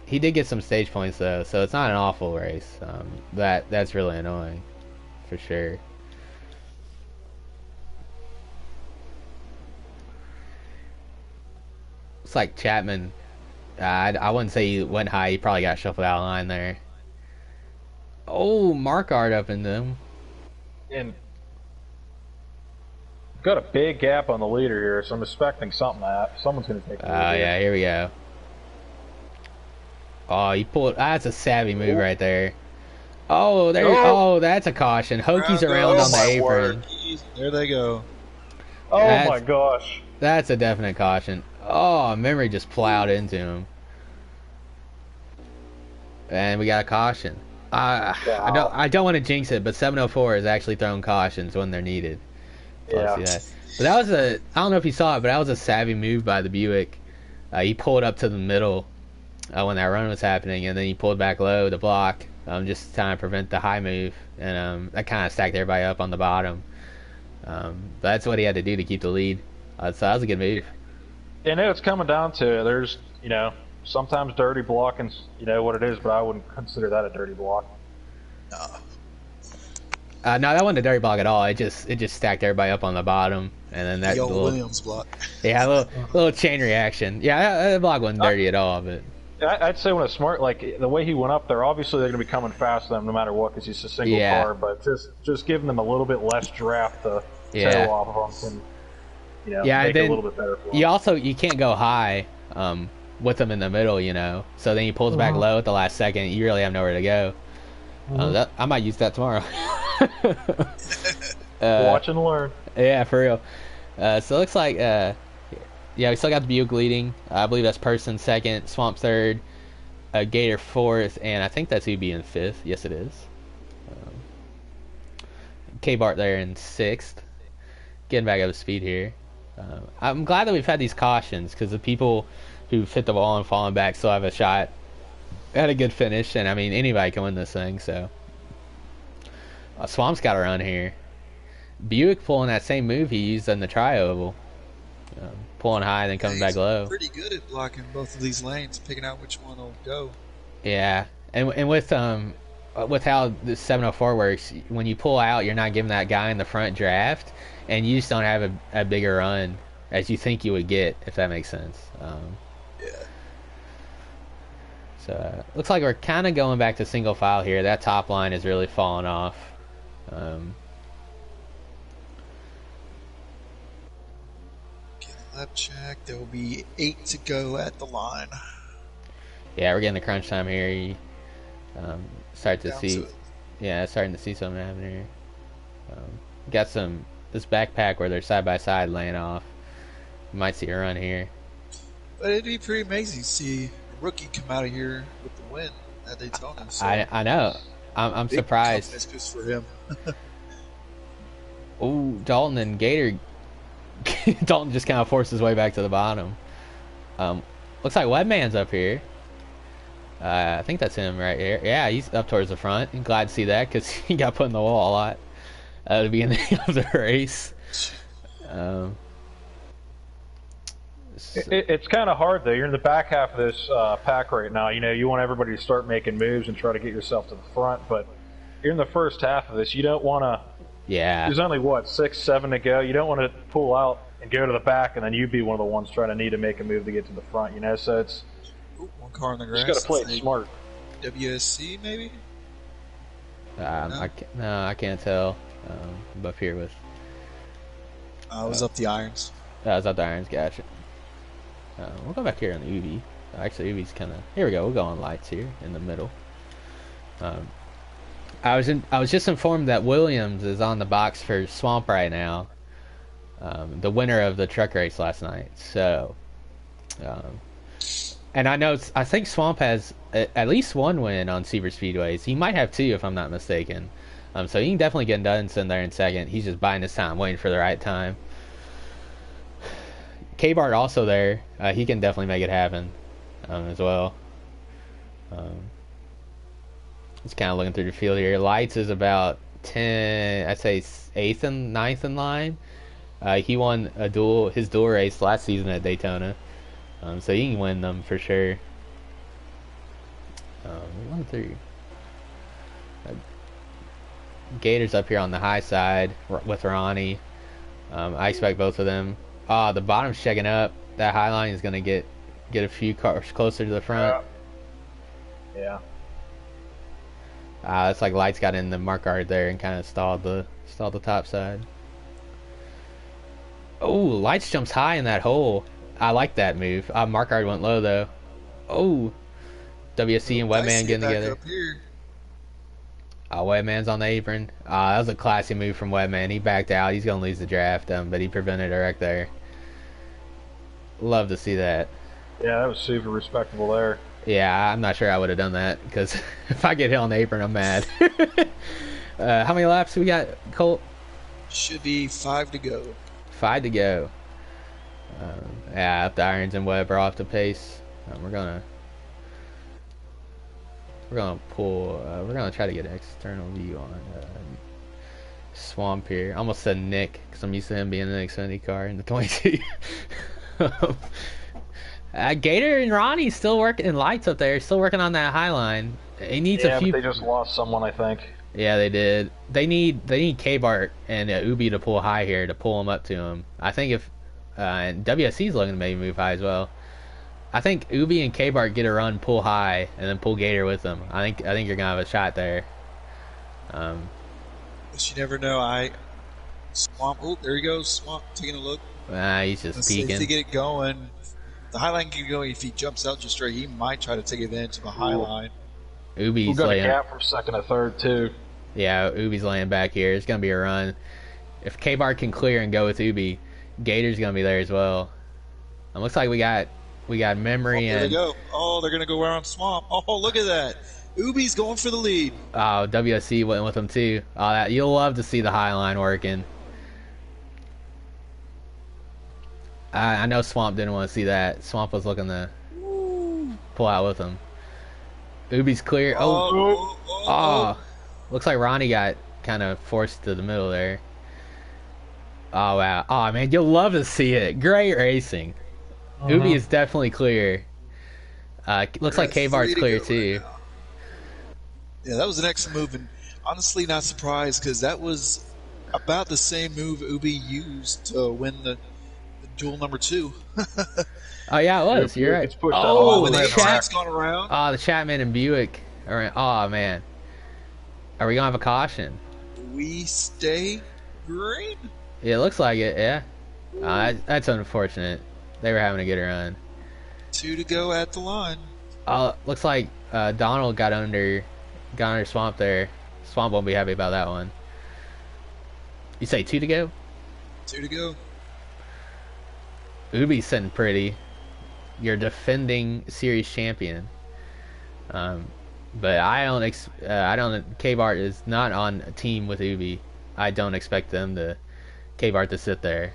He did get some stage points though, so it's not an awful race. That's really annoying, for sure. Looks like Chapman. I wouldn't say he went high. He probably got shuffled out of line there. Oh, Markard up in them. And got a big gap on the leader here, so I'm expecting something. Someone's going to take the lead. Yeah, here we go. Oh, he pulled. That's a savvy move right there. Oh, there. Oh, that's a caution. Hokies around on the apron. There they go. Oh my gosh. That's a definite caution. Oh, memory just plowed into him. And we got a caution. I don't want to jinx it, but 704 is actually throwing cautions when they're needed. Yeah. See that. But that was I don't know if you saw it, but that was a savvy move by the Buick. He pulled up to the middle when that run was happening, and then he pulled back low to block, just trying to prevent the high move, and that kind of stacked everybody up on the bottom. But that's what he had to do to keep the lead. So that was a good move. And it's coming down to there's sometimes dirty blocking's what it is, but I wouldn't consider that a dirty block. No, that wasn't a dirty block at all. It just stacked everybody up on the bottom, and then that the little Williams block. Yeah, a little chain reaction. Yeah, that block wasn't dirty at all, but I'd say when it's smart, like the way he went up there, obviously they're going to be coming fast to them no matter what, because he's a single car. But just giving them a little bit less draft to tail off of them can, make it a little bit better for them. You can't go high with them in the middle, So then he pulls back low at the last second. You really have nowhere to go. I might use that tomorrow. Watch and learn. Yeah, for real. So it looks like, we still got the Buick leading. I believe that's Person second, Swamp third, Gator fourth, and I think that's Ubi in fifth. Yes, it is. K-Bart there in sixth. Getting back up to speed here. I'm glad that we've had these cautions, because the people who've hit the wall and fallen back still have a shot. Had a good finish, and I mean anybody can win this thing. So Swamp's got to run here. Buick pulling that same move he used in the tri-oval, pulling high and then coming back low. Pretty good at blocking both of these lanes, picking out which one will go. Yeah, and with how the 704 works, when you pull out, you're not giving that guy in the front draft, and you just don't have a bigger run as you think you would get, if that makes sense. So looks like we're kind of going back to single file here. That top line is really falling off. Lap check. There will be 8 to go at the line. Yeah, we're getting the crunch time here. You, starting to see something happening here. Got this backpack where they're side by side laying off. You might see a run here. But it'd be pretty amazing to see a rookie come out of here with the win at Daytona. So I know. I'm surprised. That's just for him. Oh, Dalton and Gator. Dalton just kind of forced his way back to the bottom. Looks like Webman's up here. I think that's him right here. Yeah, he's up towards the front. I'm glad to see that, because he got put in the wall a lot at the beginning of the race. It's kind of hard though. You're in the back half of this pack right now. You know, you want everybody to start making moves and try to get yourself to the front, but you're in the first half of this. You don't want to. Yeah. There's only what 6, 7 to go. You don't want to pull out and go to the back, and then you be one of the ones trying to need to make a move to get to the front. You know, so it's. Ooh, one car on the grass. You just got to play it smart. WSC maybe. No? I can't tell. I'm up here with. I was up the irons. I was up the irons. Gotcha. We'll go back here on the Ubi. Actually, Ubi's kind of. Here we go. We'll go on lights here in the middle. I was just informed that Williams is on the box for Swamp right now. The winner of the truck race last night. So, and I think Swamp has at least one win on Seaver Speedways. He might have two if I'm not mistaken. So he can definitely get Dunston there in second. He's just buying his time, waiting for the right time. K-Bart also there. He can definitely make it happen as well. Just kind of looking through the field here. Lights is about 10, I'd say 8th and 9th in line. He won his dual race last season at Daytona. So he can win them for sure. 1 through. Gator's up here on the high side with Ronnie. I expect both of them. The bottom's checking up. That high line is going to get a few cars closer to the front. Yeah. It's like Lights got in the mark guard there and kind of stalled the top side. Oh, Lights jumps high in that hole. I like that move. Mark guard went low though. Oh, WSC and Webman getting together. Webman's on the apron. That was a classy move from Webman. He backed out. He's going to lose the draft, but he prevented a wreck there. Love to see that. Yeah, that was super respectable there. Yeah, I'm not sure I would have done that, because if I get hit on the apron, I'm mad. How many laps we got, Colt? Should be 5 to go. 5 to go. Yeah, up the irons and Webb are off the pace. We're gonna pull. We're gonna try to get an external view on Swamp here. I almost said Nick because I'm used to him being in an Xfinity car in the 22. Gator and Ronnie still working in Lights up there. Still working on that high line. He needs a few. But they just lost someone, I think. Yeah, they did. They need K-Bart and Ubi to pull high here to pull him up to him. I think if and WSC's looking to maybe move high as well. I think Ubi and K-Bart get a run, pull high, and then pull Gator with them. I think you're gonna have a shot there. But you never know. Swamp. Oh, there he goes. Swamp taking a look. He's just peeking. If they get it going, the high line can get going. If he jumps out just straight, he might try to take advantage of a high line. Ubi's got laying. A gap from second to third too. Yeah, Ubi's laying back here. It's gonna be a run. If K-Bart can clear and go with Ubi, Gator's gonna be there as well. It looks like we got Memory and. There they go. Oh, they're gonna go around Swamp. Oh, look at that. Ubi's going for the lead. Oh, WSC went with him too. You'll love to see the high line working. I know Swamp didn't want to see that. Swamp was looking to pull out with him. Ubi's clear. Looks like Ronnie got kind of forced to the middle there. Oh, wow. Oh, man, you'll love to see it. Great racing. Ubi is definitely clear. Looks like K-Bart's clear too. Yeah, that was an excellent move, and honestly not surprised because that was about the same move Ubi used to win the duel number 2. Oh yeah, it was. You're right. When the chat's gone around. Oh, the Chapman and Buick. Oh man, are we gonna have a caution? We stay green. Yeah, it looks like it. Yeah, that's unfortunate. They were having a good run. 2 to go at the line. Looks like Donald got under Swamp there. Swamp won't be happy about that one. You say 2 to go? 2 to go. Ubi's sitting pretty. You're defending series champion. But I don't. K-Bart is not on a team with Ubi. I don't expect K-Bart to sit there.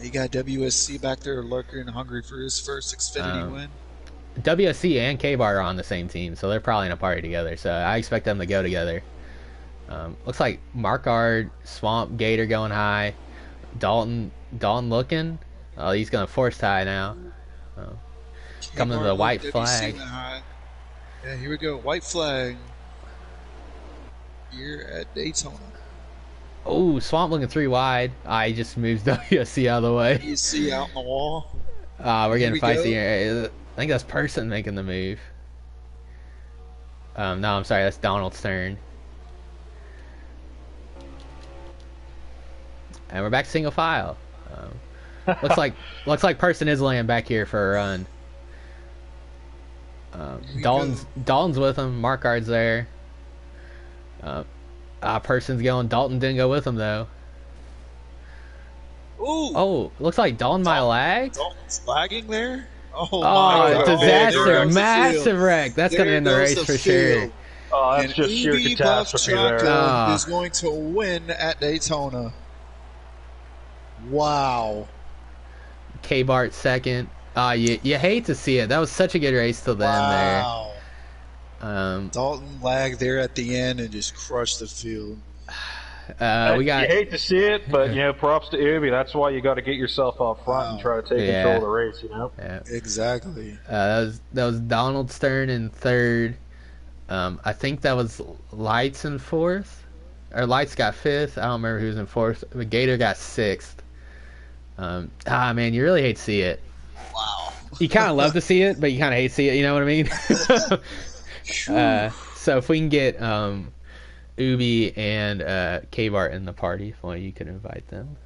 You got WSC back there lurking, hungry for his first Xfinity win. WSC and K-Bart are on the same team, so they're probably in a party together. So I expect them to go together. Looks like Markard, Swamp, Gator going high. Dalton looking. Oh, he's gonna force tie now. Oh. Coming to the white flag. Yeah, here we go. White flag. Here at Daytona. Oh, Swamp looking 3 wide. He just moves WSC out of the way. You see out on the wall. We're getting feisty here. I think that's Person making the move. No, I'm sorry, that's Donald's turn. And we're back to single file. Looks like Person is laying back here for a run. Dalton's with him. Markard's there. Person's going. Dalton didn't go with him though. Ooh. Oh, looks like Dalton might lag. Dalton's lagging there. Oh, my disaster! Massive wreck. That's gonna end the race for sure. Oh, that's just sheer catastrophe there. Is going to win at Daytona. Wow. K-Bart second. You hate to see it. That was such a good race till the end there. Dalton lagged there at the end and just crushed the field. You hate to see it, but props to Ubi. That's why you got to get yourself up front and try to take control of the race. Yeah. Exactly. That was Donald's turn in third. I think that was Lights in fourth, or Lights got fifth. I don't remember who was in fourth. But Gator got sixth. Man, you really hate to see it. Wow. You kind of love to see it, but you kind of hate to see it. You know what I mean? So if we can get Ubi and K-Bart in the party, if only you could invite them.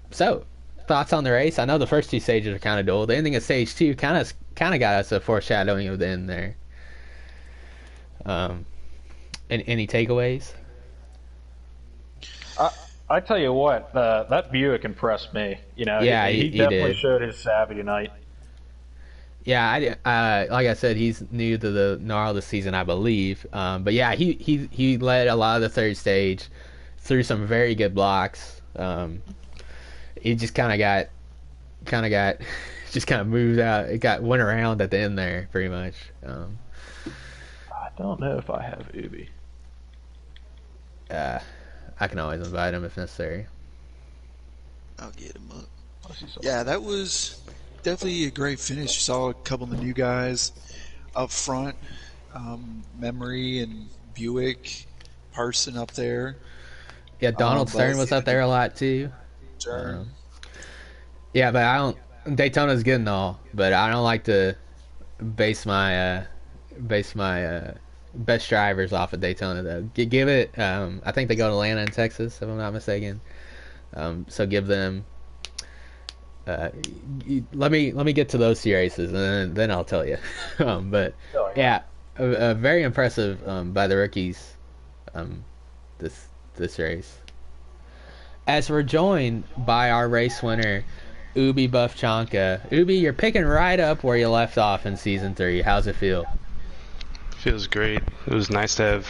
So, thoughts on the race? I know the first 2 stages are kind of dull. The ending of stage 2 kind of got us a foreshadowing of the end there. Any takeaways? I tell you what, that Buick impressed me. Yeah, he definitely showed his savvy tonight. Yeah, like I said, he's new to the NARL this season, I believe. But yeah, he led a lot of the third stage through some very good blocks. He just kind of moved out. It went around at the end there, pretty much. I don't know if I have Ubi. I can always invite him if necessary. I'll get him up. Yeah, that was definitely a great finish. You saw a couple of the new guys up front. Memory and Buick, Person up there. Yeah, Donald Stern was up there a lot too. Yeah, but Daytona's good and all, but I don't like to base my best drivers off of Daytona though. Give it. I think they go to Atlanta and Texas, if I'm not mistaken. So give them. Let me get to those 2 races, and then I'll tell you. But yeah, very impressive by the rookies. This race. As we're joined by our race winner, Ubi Buffchanka. Ubi, you're picking right up where you left off in season 3. How's it feel? Feels great. It was nice to have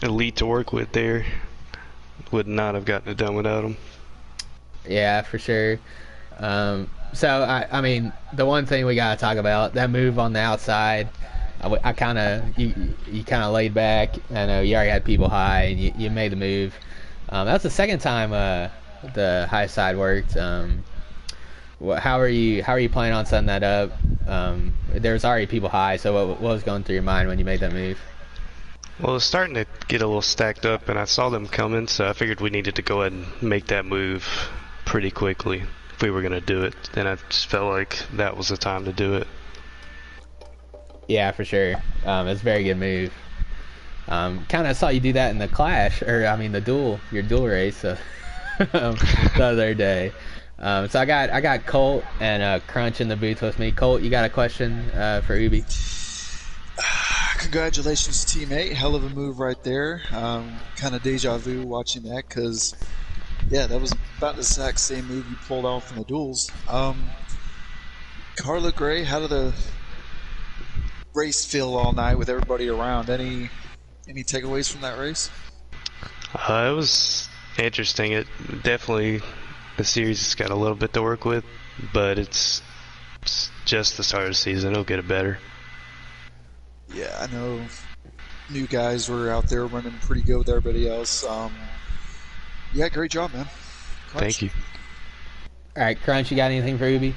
Elite to work with there. Would not have gotten it done without them. Yeah, for sure. So I mean, the one thing we gotta talk about, that move on the outside. I kind of you kind of laid back. I know you already had people high, and you made the move. That's the second time the high side worked. How are you planning on setting that up? There's already people high, so what was going through your mind when you made that move? Well, it was starting to get a little stacked up, and I saw them coming, so I figured we needed to go ahead and make that move pretty quickly if we were going to do it. And I just felt like that was the time to do it. Yeah, for sure. It's a very good move. Kind of saw you do that in the clash, your duel race the other day. So I got Colt and Crunch in the booth with me. Colt, you got a question for Ubi? Congratulations, teammate. Hell of a move right there. Kind of deja vu watching that because, yeah, that was about the exact same move you pulled off in the duels. Carla Gray, how did the race feel all night with everybody around? Any takeaways from that race? It was interesting. It definitely, the series has got a little bit to work with, but it's just the start of the season. It'll get it better. Yeah, I know new guys were out there running pretty good with everybody else. Yeah, great job, man. Thank you. All right, Crunch, you got anything for Ubi?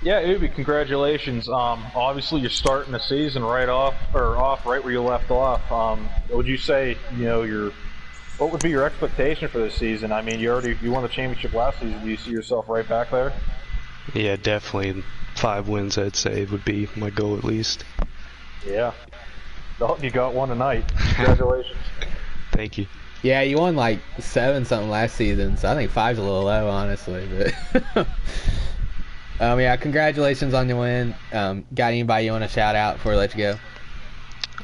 Yeah, Ubi, congratulations. Obviously you're starting the season off right where you left off. Would you say, what would be your expectation for this season? I mean, you won the championship last season. Do you see yourself right back there? Yeah, definitely 5 wins, I'd say, would be my goal at least. Yeah. You got one tonight. Congratulations. Thank you. Yeah, you won like 7 something last season, so I think 5's a little low, honestly. But yeah, congratulations on the win. Got anybody you want to shout out before I let you go?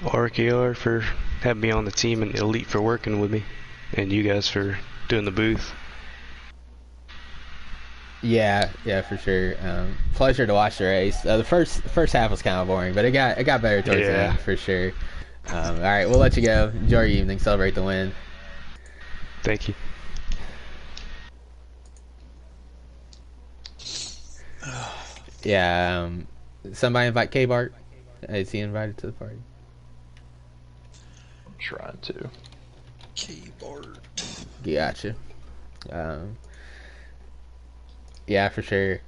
RKR for having me on the team, and Elite for working with me, and you guys for doing the booth. Yeah, for sure. Pleasure to watch the race. The first half was kind of boring, but it got better towards the end for sure. All right, we'll let you go. Enjoy your evening. Celebrate the win. Thank you. Yeah. Somebody invite K-Bart. Is he invited to the party? I'm trying to. Keyboard. Gotcha. Yeah, for sure.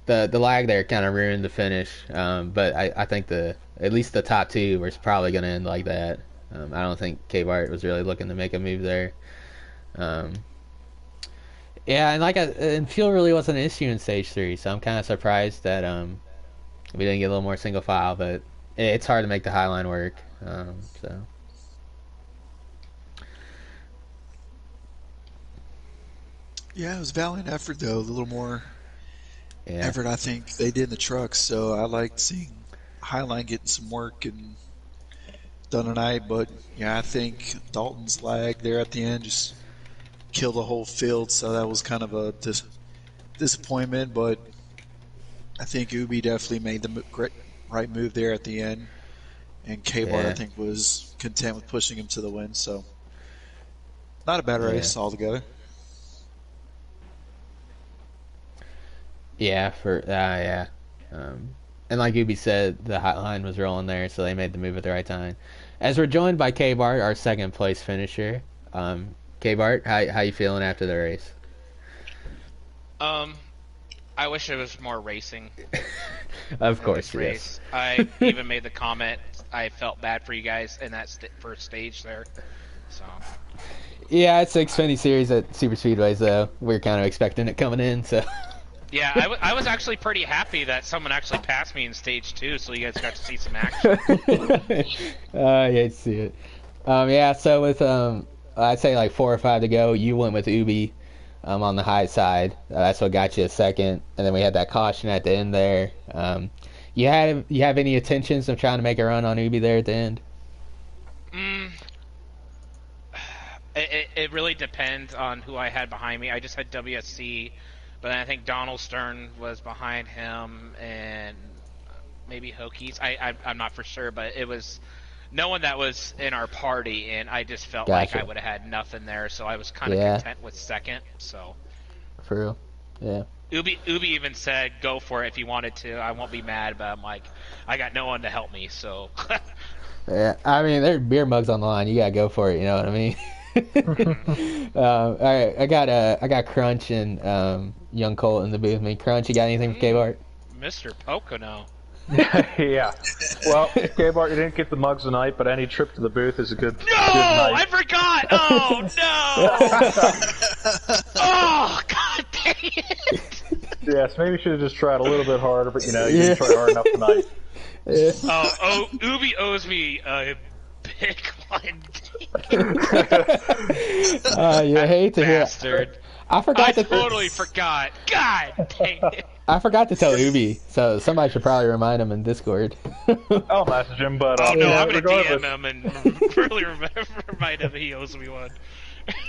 The lag there kind of ruined the finish, but I think at least the top 2 was probably going to end like that. I don't think K-Bart was really looking to make a move there. Yeah, and fuel really wasn't an issue in stage 3, so I'm kind of surprised that we didn't get a little more single file, but it's hard to make the high line work. So. Yeah, it was a valiant effort, though. A little more effort, I think, they did in the trucks. So I liked seeing Highline getting some work and done tonight. But, yeah, I think Dalton's lag there at the end just killed the whole field. So that was kind of a disappointment. But I think Ubi definitely made the right move there at the end. And K-Bar, I think, was content with pushing him to the win. So not a bad race altogether. Yeah, and like Ubi said, the hotline was rolling there, so they made the move at the right time. As we're joined by K-Bart, our second place finisher. K-Bart, how you feeling after the race? I wish it was more racing. Of course, yes. I even made the comment. I felt bad for you guys in that first stage there. So. Yeah, it's the Xfinity series at Super Speedways, though. We're kind of expecting it coming in, so. Yeah, I was actually pretty happy that someone actually passed me in stage 2, so you guys got to see some action. Yeah, see it. Yeah, so with I'd say like 4 or 5 to go, you went with Ubi on the high side. That's what got you a second, and then we had that caution at the end there. You have any intentions of trying to make a run on Ubi there at the end? It really depends on who I had behind me. I just had WSC. But then I think Donald Stern was behind him, and maybe Hokies. I'm not for sure, but it was no one that was in our party, and I just felt like I would have had nothing there, so I was kind of content with second. So. For real, yeah. Ubi even said, "Go for it if you wanted to. I won't be mad." But I'm like, I got no one to help me, so. Yeah, I mean, there are beer mugs on the line. You gotta go for it. You know what I mean? All right, I got Crunch and Young Colt in the booth with me. Crunch, you got anything for K-Bart? Mr. Pocono. Yeah. Well, K-Bart, you didn't get the mugs tonight, but any trip to the booth is a good night. I forgot! Oh, no! Oh, god dang it! Yes, maybe you should have just tried a little bit harder, but you didn't try hard enough tonight. Oh, Ubi owes me a big one. You hate to bastard. hear. I totally forgot. God dang it. I forgot to tell Ubi, so somebody should probably remind him in Discord. I'll message him, but I'm gonna DM him and really remind him he owes me one.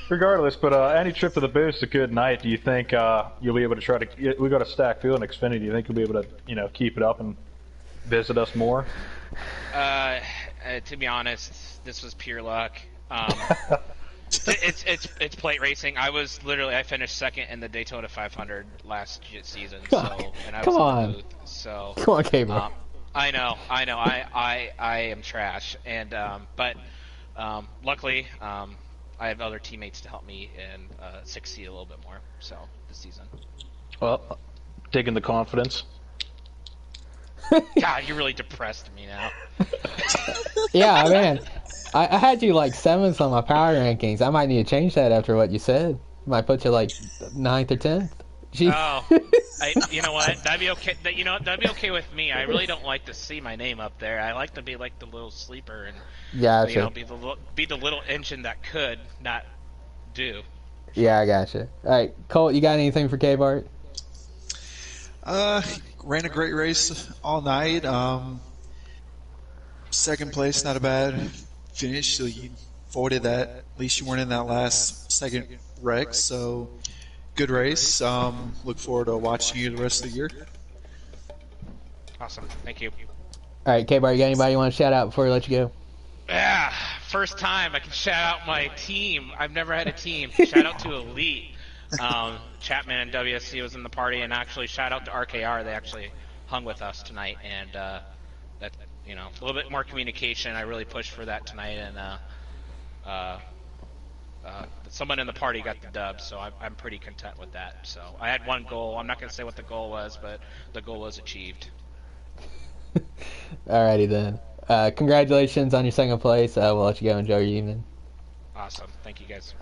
Regardless, but any trip to the booth is a good night. Do you think you'll be able to try to? We got a stack field in Xfinity. Do you think you'll be able to, keep it up and visit us more? To be honest, this was pure luck. It's plate racing. I finished second in the Daytona 500 last season. And I was in the booth. So come on, K-Bart. I know. I am trash. And but luckily, I have other teammates to help me and succeed a little bit more. So this season. Well, taking the confidence. God, you really depressed me now. Yeah, man. I had you like 7th on my power rankings. I might need to change that after what you said. Might put you like 9th or 10th. Gee. Oh, you know what? That'd be okay. That'd be okay with me. I really don't like to see my name up there. I like to be like the little sleeper and Gotcha. be the little engine that could not do. Yeah, I gotcha. All right, Colt, you got anything for K-Bart? Ran a great race all night. Second place, not a bad finish. So you avoided that. At least you weren't in that last second wreck. So good race. Look forward to watching you the rest of the year. Awesome. Thank you. All right, K-Bart, you got anybody you want to shout out before we let you go? Yeah, first time I can shout out my team. I've never had a team. Shout out to Elite. Chapman and WSC was in the party, and actually shout out to RKR. They actually hung with us tonight, and that a little bit more communication. I really pushed for that tonight, and someone in the party got the dub, so I'm pretty content with that. So I had one goal. I'm not going to say what the goal was, but the goal was achieved. Alrighty then. Congratulations on your second place. We'll let you go. Enjoy your evening. Awesome. Thank you, guys.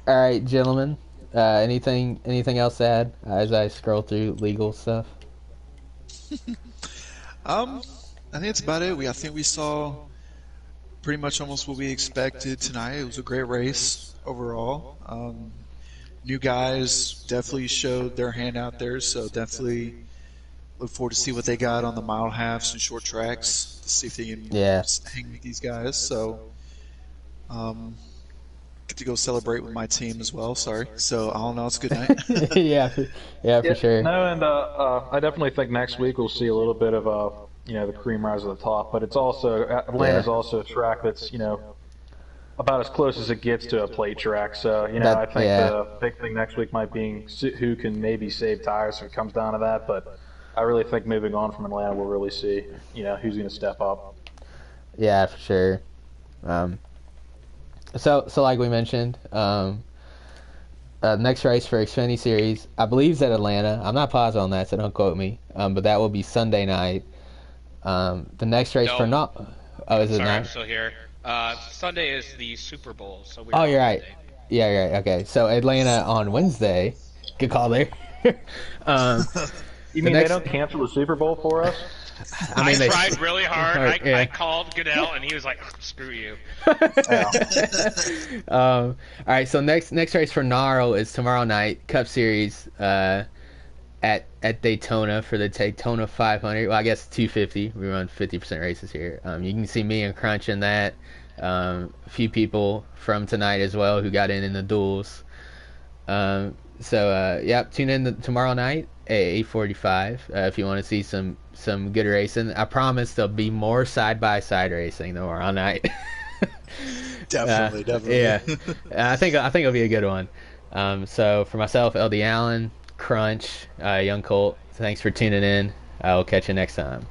All right, gentlemen. Anything else to add as I scroll through legal stuff? I think that's about it. I think we saw pretty much almost what we expected tonight. It was a great race overall. New guys definitely showed their hand out there, so definitely look forward to see what they got on the mile halves and short tracks to see if they can hang with these guys. So get to go celebrate with my team as well. Sorry. So I don't know. It's a good night. yeah, for sure. No, and I definitely think next week we'll see a little bit of the cream rise to the top. But it's also Atlanta's also a track that's about as close as it gets to a plate track. So I think the big thing next week might be who can maybe save tires if it comes down to that. But I really think moving on from Atlanta, we'll really see who's going to step up. Yeah, for sure. So like we mentioned, next race for Xfinity Series, I believe is at Atlanta. I'm not positive on that, so don't quote me. But that will be Sunday night. The next race is it not? I'm still here. Sunday is the Super Bowl, so we're you're right. Monday. Yeah, you're right. Okay, so Atlanta on Wednesday. Good call there. You mean they don't cancel the Super Bowl for us? I tried really hard. I called Goodell, and he was like, "Screw you." All right, so next race for NARL is tomorrow night, Cup Series at Daytona for the Daytona 500. Well, I guess 250. We run 50% races here. You can see me and Crunch in that. A few people from tonight as well who got in the duels. Tune in tomorrow night at 8:45 if you want to see some good racing. I promise there'll be more side-by-side racing tomorrow night. Definitely. Yeah, I think it'll be a good one. So for myself, LD Allen, Crunch, Young Colt, thanks for tuning in. I will catch you next time.